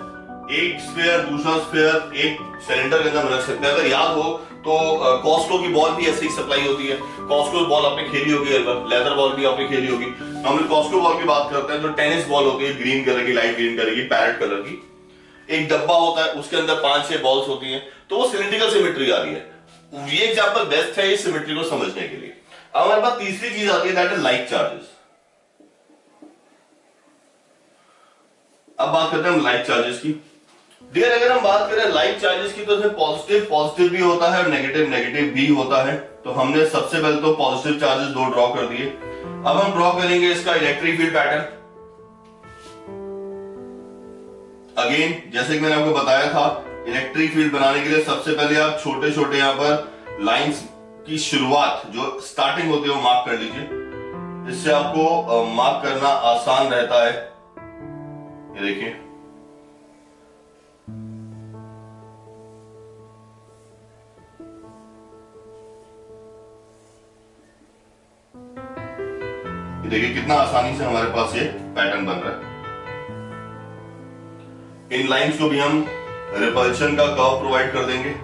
एक स्फीयर दूसरा स्फीयर एक सिलेंडर के अंदर रख सकते हैं। अगर याद हो तो कॉस्को की बॉल भी ऐसे ही सप्लाई होती है। कॉस्को बॉल आपने खेली होगी, लेदर बॉल भी आपने खेली होगी। हम कॉस्को बॉल की बात करते हैं जो टेनिस बॉल होती है, ग्रीन कलर की, लाइट ग्रीन कलर की, पैरेट कलर की। एक डब्बा होता है, उसके अंदर 5-6 बॉल्स होती हैं, तो वो सिलिंड्रिकल सिमेट्री आ रही है। ये एग्जांपल बेस्ट है इस सिमेट्री को समझने के लिए। अब हमारे पास तीसरी चीज आती है, दैट इज लाइक चार्जेस। अब बात करते हैं हम लाइक चार्जेस की। डियर, अगर हम बात करें लाइक चार्जेस की तो इसमें पॉजिटिव भी होता है और नेगेटिव भी होता है। तो हमने सबसे पहले तो पॉजिटिव चार्जेस 2 ड्रॉ कर दिए। अब हम ड्रॉ करेंगे इसका इलेक्ट्रिक फील्ड पैटर्न। अगेन जैसे कि मैंने आपको बताया था, इलेक्ट्रिक फील्ड बनाने के लिए सबसे पहले आप छोटे छोटे यहां पर लाइंस की शुरुआत जो स्टार्टिंग होती है वो मार्क कर लीजिए। इससे आपको मार्क करना आसान रहता है। ये देखिए, कितना आसानी से हमारे पास ये पैटर्न बन रहा है। इन लाइंस को भी हम रिपल्शन का कर्व प्रोवाइड कर देंगे।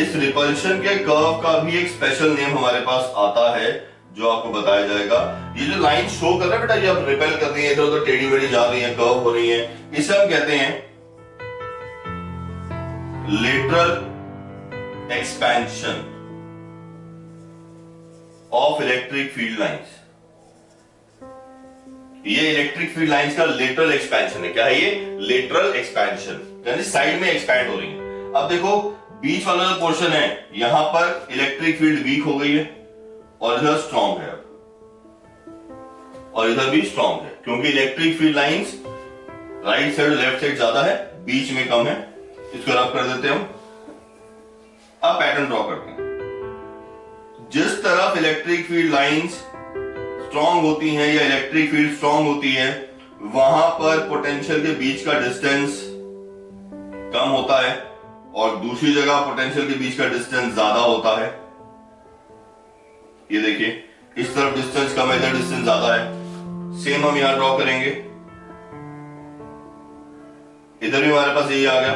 इस रिपल्शन के कर्व का भी एक स्पेशल नेम हमारे पास आता है जो आपको बताया जाएगा। ये जो लाइन शो कर रहा है बेटा, ये अब रिपेल कर रही है, इधर उधर टेढ़ी मेढ़ी जा रही है, कर्व हो रही है, इसे हम कहते हैं lateral expansion of electric field lines. ये इलेक्ट्रिक फील्ड लाइंस का लेटरल एक्सपेंशन है। क्या है ये? लेटरल एक्सपेंशन, यानी साइड में एक्सपैंड हो रही है। अब देखो बीच वाला जो पोर्शन है यहां पर इलेक्ट्रिक फील्ड वीक हो गई है और इधर स्ट्रॉन्ग है और इधर भी स्ट्रॉन्ग है, क्योंकि electric field lines right side left side ज्यादा है, बीच में कम है, इसको रब कर देते हैं हम। अब पैटर्न ड्रॉ करते हैं। जिस तरफ इलेक्ट्रिक फील्ड लाइंस स्ट्रांग होती हैं या इलेक्ट्रिक फील्ड स्ट्रांग होती है, वहां पर पोटेंशियल के बीच का डिस्टेंस कम होता है और दूसरी जगह पोटेंशियल के बीच का डिस्टेंस ज्यादा होता है। ये देखिए, इस तरफ डिस्टेंस कम है, इधर डिस्टेंस ज्यादा है। सेम हम यहां ड्रॉ करेंगे, इधर भी हमारे पास यही आ गया।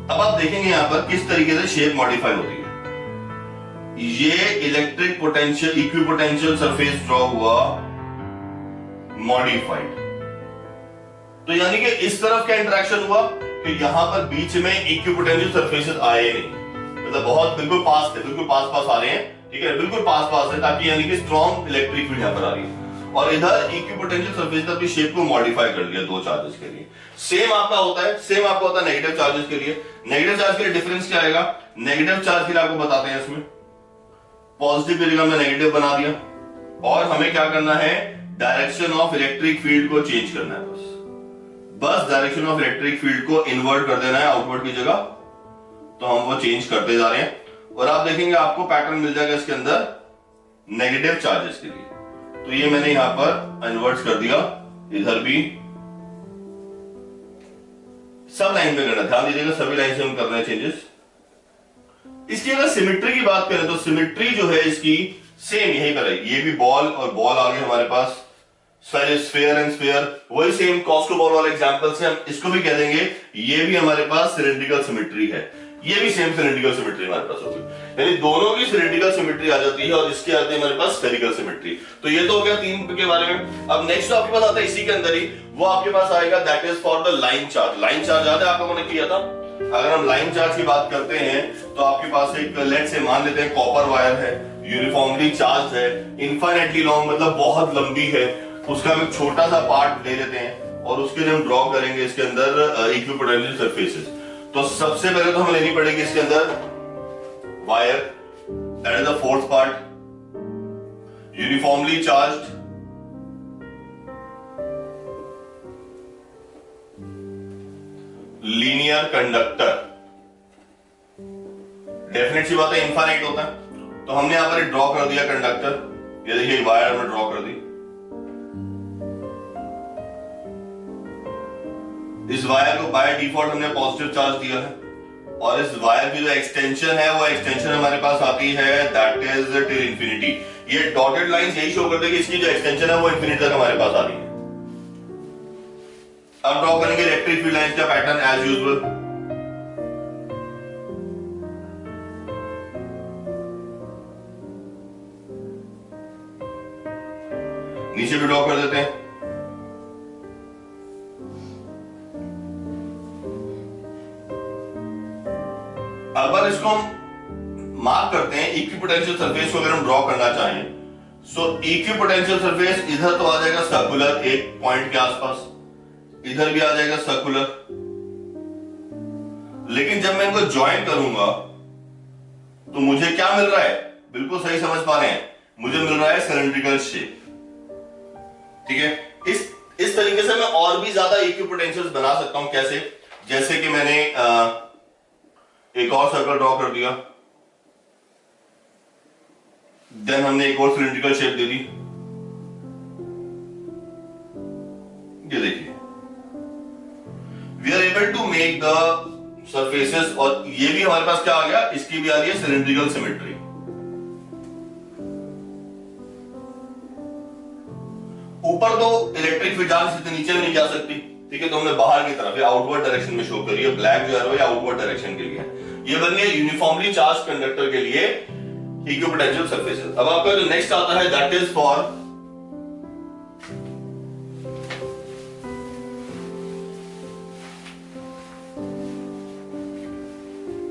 अब आप देखेंगे यहां पर किस तरीके से शेप मॉडिफाई होती है। ये electric potential equipotential surface draw हुआ, मॉडिफाइड। तो यानी कि इस तरफ क्या इंटरेक्शन हुआ कि यहां पर बीच में इक्विपोटेंशियल सरफेसेस आए नहीं, मतलब बहुत बिल्कुल पास थे, बिल्कुल पास पास आ रहे हैं, ठीक है, बिल्कुल पास पास है, ताकि यानी कि स्ट्रॉन्ग इलेक्ट्रिक फील्ड यहां पर आ रही है। और इधर इक्विपोटेंशियल सरफेस ने अपनी शेप को मॉडिफाई कर लिया दो चार्जेस के लिए। सेम आपका होता है, सेम आपका होता है नेगेटिव चार्जेस के लिए। नेगेटिव चार्ज के लिए डिफरेंस क्या आएगा? नेगेटिव चार्ज के लिए आपको बताते हैं, इसमें पॉजिटिव के लिए हमने नेगेटिव बना दिया और हमें क्या करना है, डायरेक्शन ऑफ इलेक्ट्रिक फील्ड को चेंज करना है। बस डायरेक्शन ऑफ इलेक्ट्रिक फील्ड को इन्वर्ट कर देना है आउटवर्ड की जगह। तो हम वो चेंज करते जा रहे हैं और आप देखेंगे आपको पैटर्न मिल जाएगा इसके अंदर नेगेटिव चार्जेस के लिए। तो ये मैंने यहां पर इन्वर्ट कर दिया, इधर भी सब लाइन पे करना, ध्यान दीजिएगा सभी लाइन से हम कर रहे हैं चेंजेस। इसकी अगर सिमेट्री की बात करें तो सिमेट्री जो है इसकी सेम यहीं पर है। ये भी बॉल और बॉल आ गए हमारे पास, स्फीयर एंड स्फीयर, वही सेम कॉस्को बॉल वाले एग्जांपल से हम इसको भी कह देंगे। ये भी हमारे पास सिलेंड्रिकल सिमेट्री है, ये भी सेम सिलेंड्रिकल सिमेट्री हमारे पास होगी, यानी दोनों की सिलेंड्रिकल सिमेट्री आ जाती है और इसके आते हैं हमारे पास स्फेरिकल सिमेट्री। तो ये तो हो गया तीन के बारे में। अब नेक्स्ट आपके पास आता है इसी के अंदर ही, वो आपके पास आएगा that is for the line charge. Line charge याद है आप लोगों ने किया था? अगर हम लाइन चार्ज की बात करते हैं तो आपके पास एक लेट से मान लेते हैं कॉपर वायर है, यूनिफॉर्मली चार्ज है, इनफाइनाइटली लॉन्ग मतलब बहुत लंबी है, उसका हम एक छोटा सा पार्ट ले लेते हैं और उसके लिए हम ड्रॉ करेंगे इसके अंदर इक्विपोटेंशियल सरफेसेस। तो सबसे पहले तो हमें लेनी पड़ेगी इसके अंदर wire, that is the fourth part, uniformly charged, linear conductor. Definite सी बात है, इनफाइनाइट होता है, तो हमने यहां पर ड्रॉ कर दिया कंडक्टर। ये देखिए वायर हमने ड्रॉ कर दी। इस वायर को बाय डिफॉल्ट हमने पॉजिटिव चार्ज दिया है और इस वायर की जो एक्सटेंशन है वो एक्सटेंशन हमारे पास आती है दैट इज टिल इंफिनिटी। ये डॉटेड लाइंस यही शो करते हैं कि इसकी जो एक्सटेंशन है वो इंफिनिटी तक हमारे पास आ रही है। अब ड्रॉ करेंगे इलेक्ट्रिक फील्ड लाइंस का पैटर्न एज यूजुअल। नीचे भी ड्रॉ कर देते हैं। अगर इसको हम मार्क करते हैं इक्विपोटेंशियल सरफेस को अगर हम ड्रॉ करना चाहें, सो इक्विपोटेंशियल सरफेस इधर तो आ जाएगा सर्कुलर एक पॉइंट के आसपास, इधर भी आ जाएगा सर्कुलर, लेकिन जब मैं इनको ज्वाइन करूंगा तो मुझे क्या मिल रहा है? बिल्कुल सही समझ पा रहे हैं, मुझे मिल रहा है सिलेंड्रिकल शेप। ठीक है, इस तरीके से मैं और भी ज्यादा इक्विपोटेंशियल्स बना सकता हूं। कैसे? जैसे कि मैंने एक और सर्कल ड्रॉ कर दिया, देन हमने एक और सिलेंड्रिकल शेप दे दी। ये देखिए, we are able to make the surfaces, और ये भी हमारे पास क्या आ गया? इसकी भी आ रही है सिलेंड्रिकल सिमेट्री। ऊपर तो इलेक्ट्रिक फील्ड से नीचे नहीं जा सकती, ठीक है, तो हमने बाहर की तरफ आउटवर्ड डायरेक्शन में शो करी है। ब्लैक जो है आउटवर्ड डायरेक्शन के लिए, ये बन गया यूनिफॉर्मली चार्ज कंडक्टर के लिए इक्विपोटेंशियल सरफेसेस। अब आपका जो नेक्स्ट आता है that is for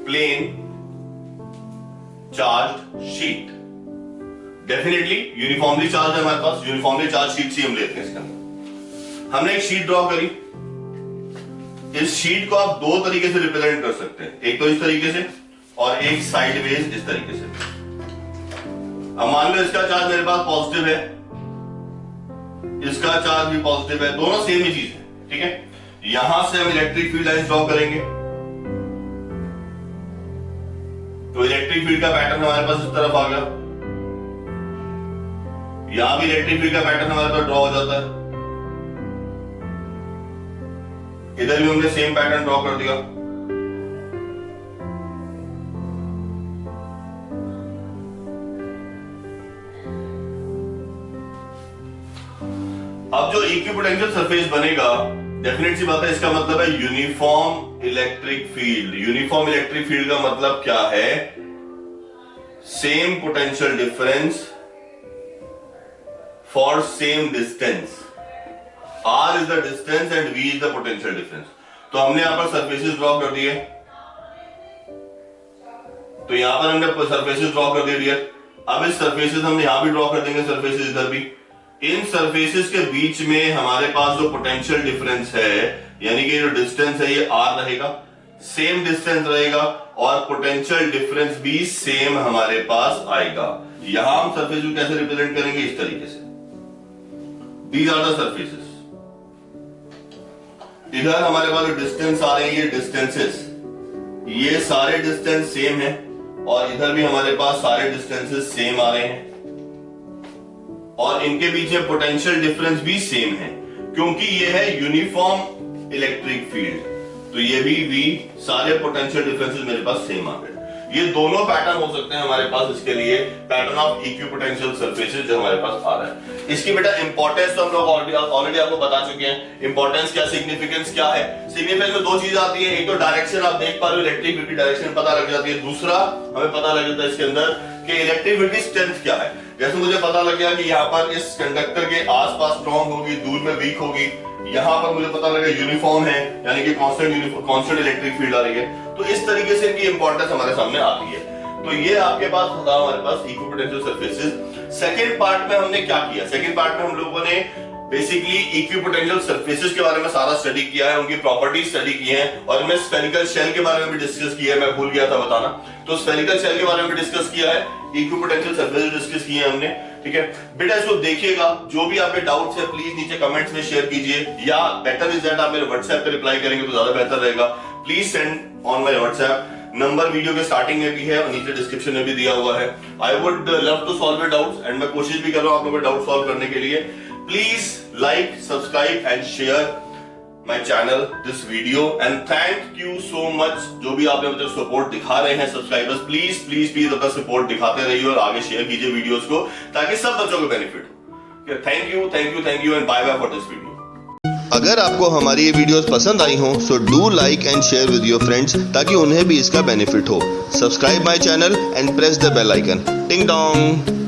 plane charge sheet. Definitely uniformly charge है हमारे पास, यूनिफॉर्मली चार्ज शीट से हम लेते हैं। इसके अंदर हमने एक शीट ड्रॉ करी। इस शीट को आप दो तरीके से रिप्रेजेंट कर सकते हैं, एक तो इस तरीके से, और एक साइडवेज इस तरीके से। अब मान लो इसका चार्ज मेरे पास पॉजिटिव है, इसका चार्ज भी पॉजिटिव है, दोनों सेम ही चीज है, ठीक है। यहां से हम इलेक्ट्रिक फील्ड लाइन ड्रॉ करेंगे, तो इलेक्ट्रिक फील्ड का पैटर्न हमारे पास इस तरफ आ गया, यहां भी इलेक्ट्रिक फील्ड का पैटर्न हमारे पास ड्रॉ हो जाता है, इधर भी हमने सेम पैटर्न ड्रॉ कर दिया। अब जो इक्विपोटेंशियल सरफेस बनेगा, डेफिनेट सी बात है, इसका मतलब है uniform electric field. Uniform electric field का मतलब क्या है? Same potential difference for same distance. R is the distance and V is the potential difference. तो हमने यहां पर सरफेसेस ड्रॉ कर दिए, तो यहां पर हमने सरफेसेस ड्रॉ कर दिए। अब इस सरफेसेस हमने यहां भी ड्रॉ कर देंगे, सरफेसेस इधर भी। इन सरफेसेस के बीच में हमारे पास जो पोटेंशियल डिफरेंस है, यानी कि जो डिस्टेंस है, ये R रहेगा, सेम डिस्टेंस रहेगा और पोटेंशियल डिफरेंस भी सेम हमारे पास आएगा। यहां हम सरफेस को कैसे रिप्रेजेंट करेंगे? इस तरीके से। These are the surfaces. इधर हमारे पास जो डिस्टेंस आ रहे हैं, ये डिस्टेंसेस, ये सारे डिस्टेंस सेम है, और इधर भी हमारे पास सारे डिस्टेंसेस सेम आ रहे हैं, और इनके बीच में पोटेंशियल डिफरेंस भी सेम है, क्योंकि ये है यूनिफॉर्म इलेक्ट्रिक फील्ड। तो ये भी V, सारे पोटेंशियल डिफरेंसेस मेरे पास सेम आ गए। ये दोनों पैटर्न हो सकते हैं हमारे पास, इसके लिए पैटर्न ऑफ इक्विपोटेंशियल सरफेसेस जो हमारे पास आ रहा है। इसकी बेटा इंपॉर्टेंस तो हम लोग ऑलरेडी आपको बता चुके हैं। इंपॉर्टेंस क्या, सिग्निफिकेंस क्या है? सिग्निफिकेंस में दो चीज आती है, एक तो डायरेक्शन आप देख पा रहे हो, इलेक्ट्रिक फील्ड की डायरेक्शन पता लग जाती है। दूसरा हमें पता लग जाता है इसके अंदर कि इलेक्ट्रिक फील्ड की स्ट्रेंथ क्या है। जैसे मुझे पता लग गया कि यहाँ पर इस कंडक्टर के आसपास स्ट्रॉन्ग होगी, दूर में वीक होगी। यहाँ पर मुझे पता लगा यूनिफॉर्म है, यानी कि कांस्टेंट इलेक्ट्रिक फील्ड आ रही है। तो इस तरीके से इनकी इंपॉर्टेंस हमारे सामने आती है। तो ये आपके पास होगा हमारे पास इक्विपोटेंशियल सरफेसेस। सेकंड पार्ट में हमने क्या किया? सेकंड पार्ट में हम लोगों ने बेसिकली इक्विपोटेंशियल सरफेसेस के बारे में सारा स्टडी किया है, उनकी प्रॉपर्टीज स्टडी की है, और मैं स्फेरिकल शेल के बारे में भी डिस्कस किया है, मैं भूल गया था बताना। तो स्फेरिकल शेल के बारे में डिस्कस किया है, इक्विपोटेंशियल सरफेसेस डिस्कस किए हैं हमने, ठीक है बेटा। इसको देखिएगा, जो भी आपके डाउट्स है प्लीज नीचे कमेंट्स में शेयर कीजिए, या बेटर इज दैट आप मेरे व्हाट्सएप पे रिप्लाई करेंगे तो ज्यादा बेहतर रहेगा। Please send on my WhatsApp number, video के स्टार्टिंग में भी है और नीचे डिस्क्रिप्शन में भी दिया हुआ है। I would love to solve your doubts, and मैं कोशिश भी कर रहा हूं आप लोगों के डाउट सॉल्व करने के लिए। Please like, subscribe and share my channel, this video, and thank you so much जो भी आपने मुझे सपोर्ट दिखा रहे हैं सब्सक्राइबर्स। प्लीज प्लीज प्लीज अपना सपोर्ट दिखाते रहिए और आगे शेयर कीजिए वीडियोस को, ताकि सब बच्चों को बेनिफिट हो। Thank you, thank you, thank you, and bye bye for this video. अगर आपको हमारी ये वीडियोस पसंद आई हो, so do like and share with your friends, ताकि उन्हें भी इसका बेनिफिट हो। Subscribe my channel and press the bell icon. Ding Dong.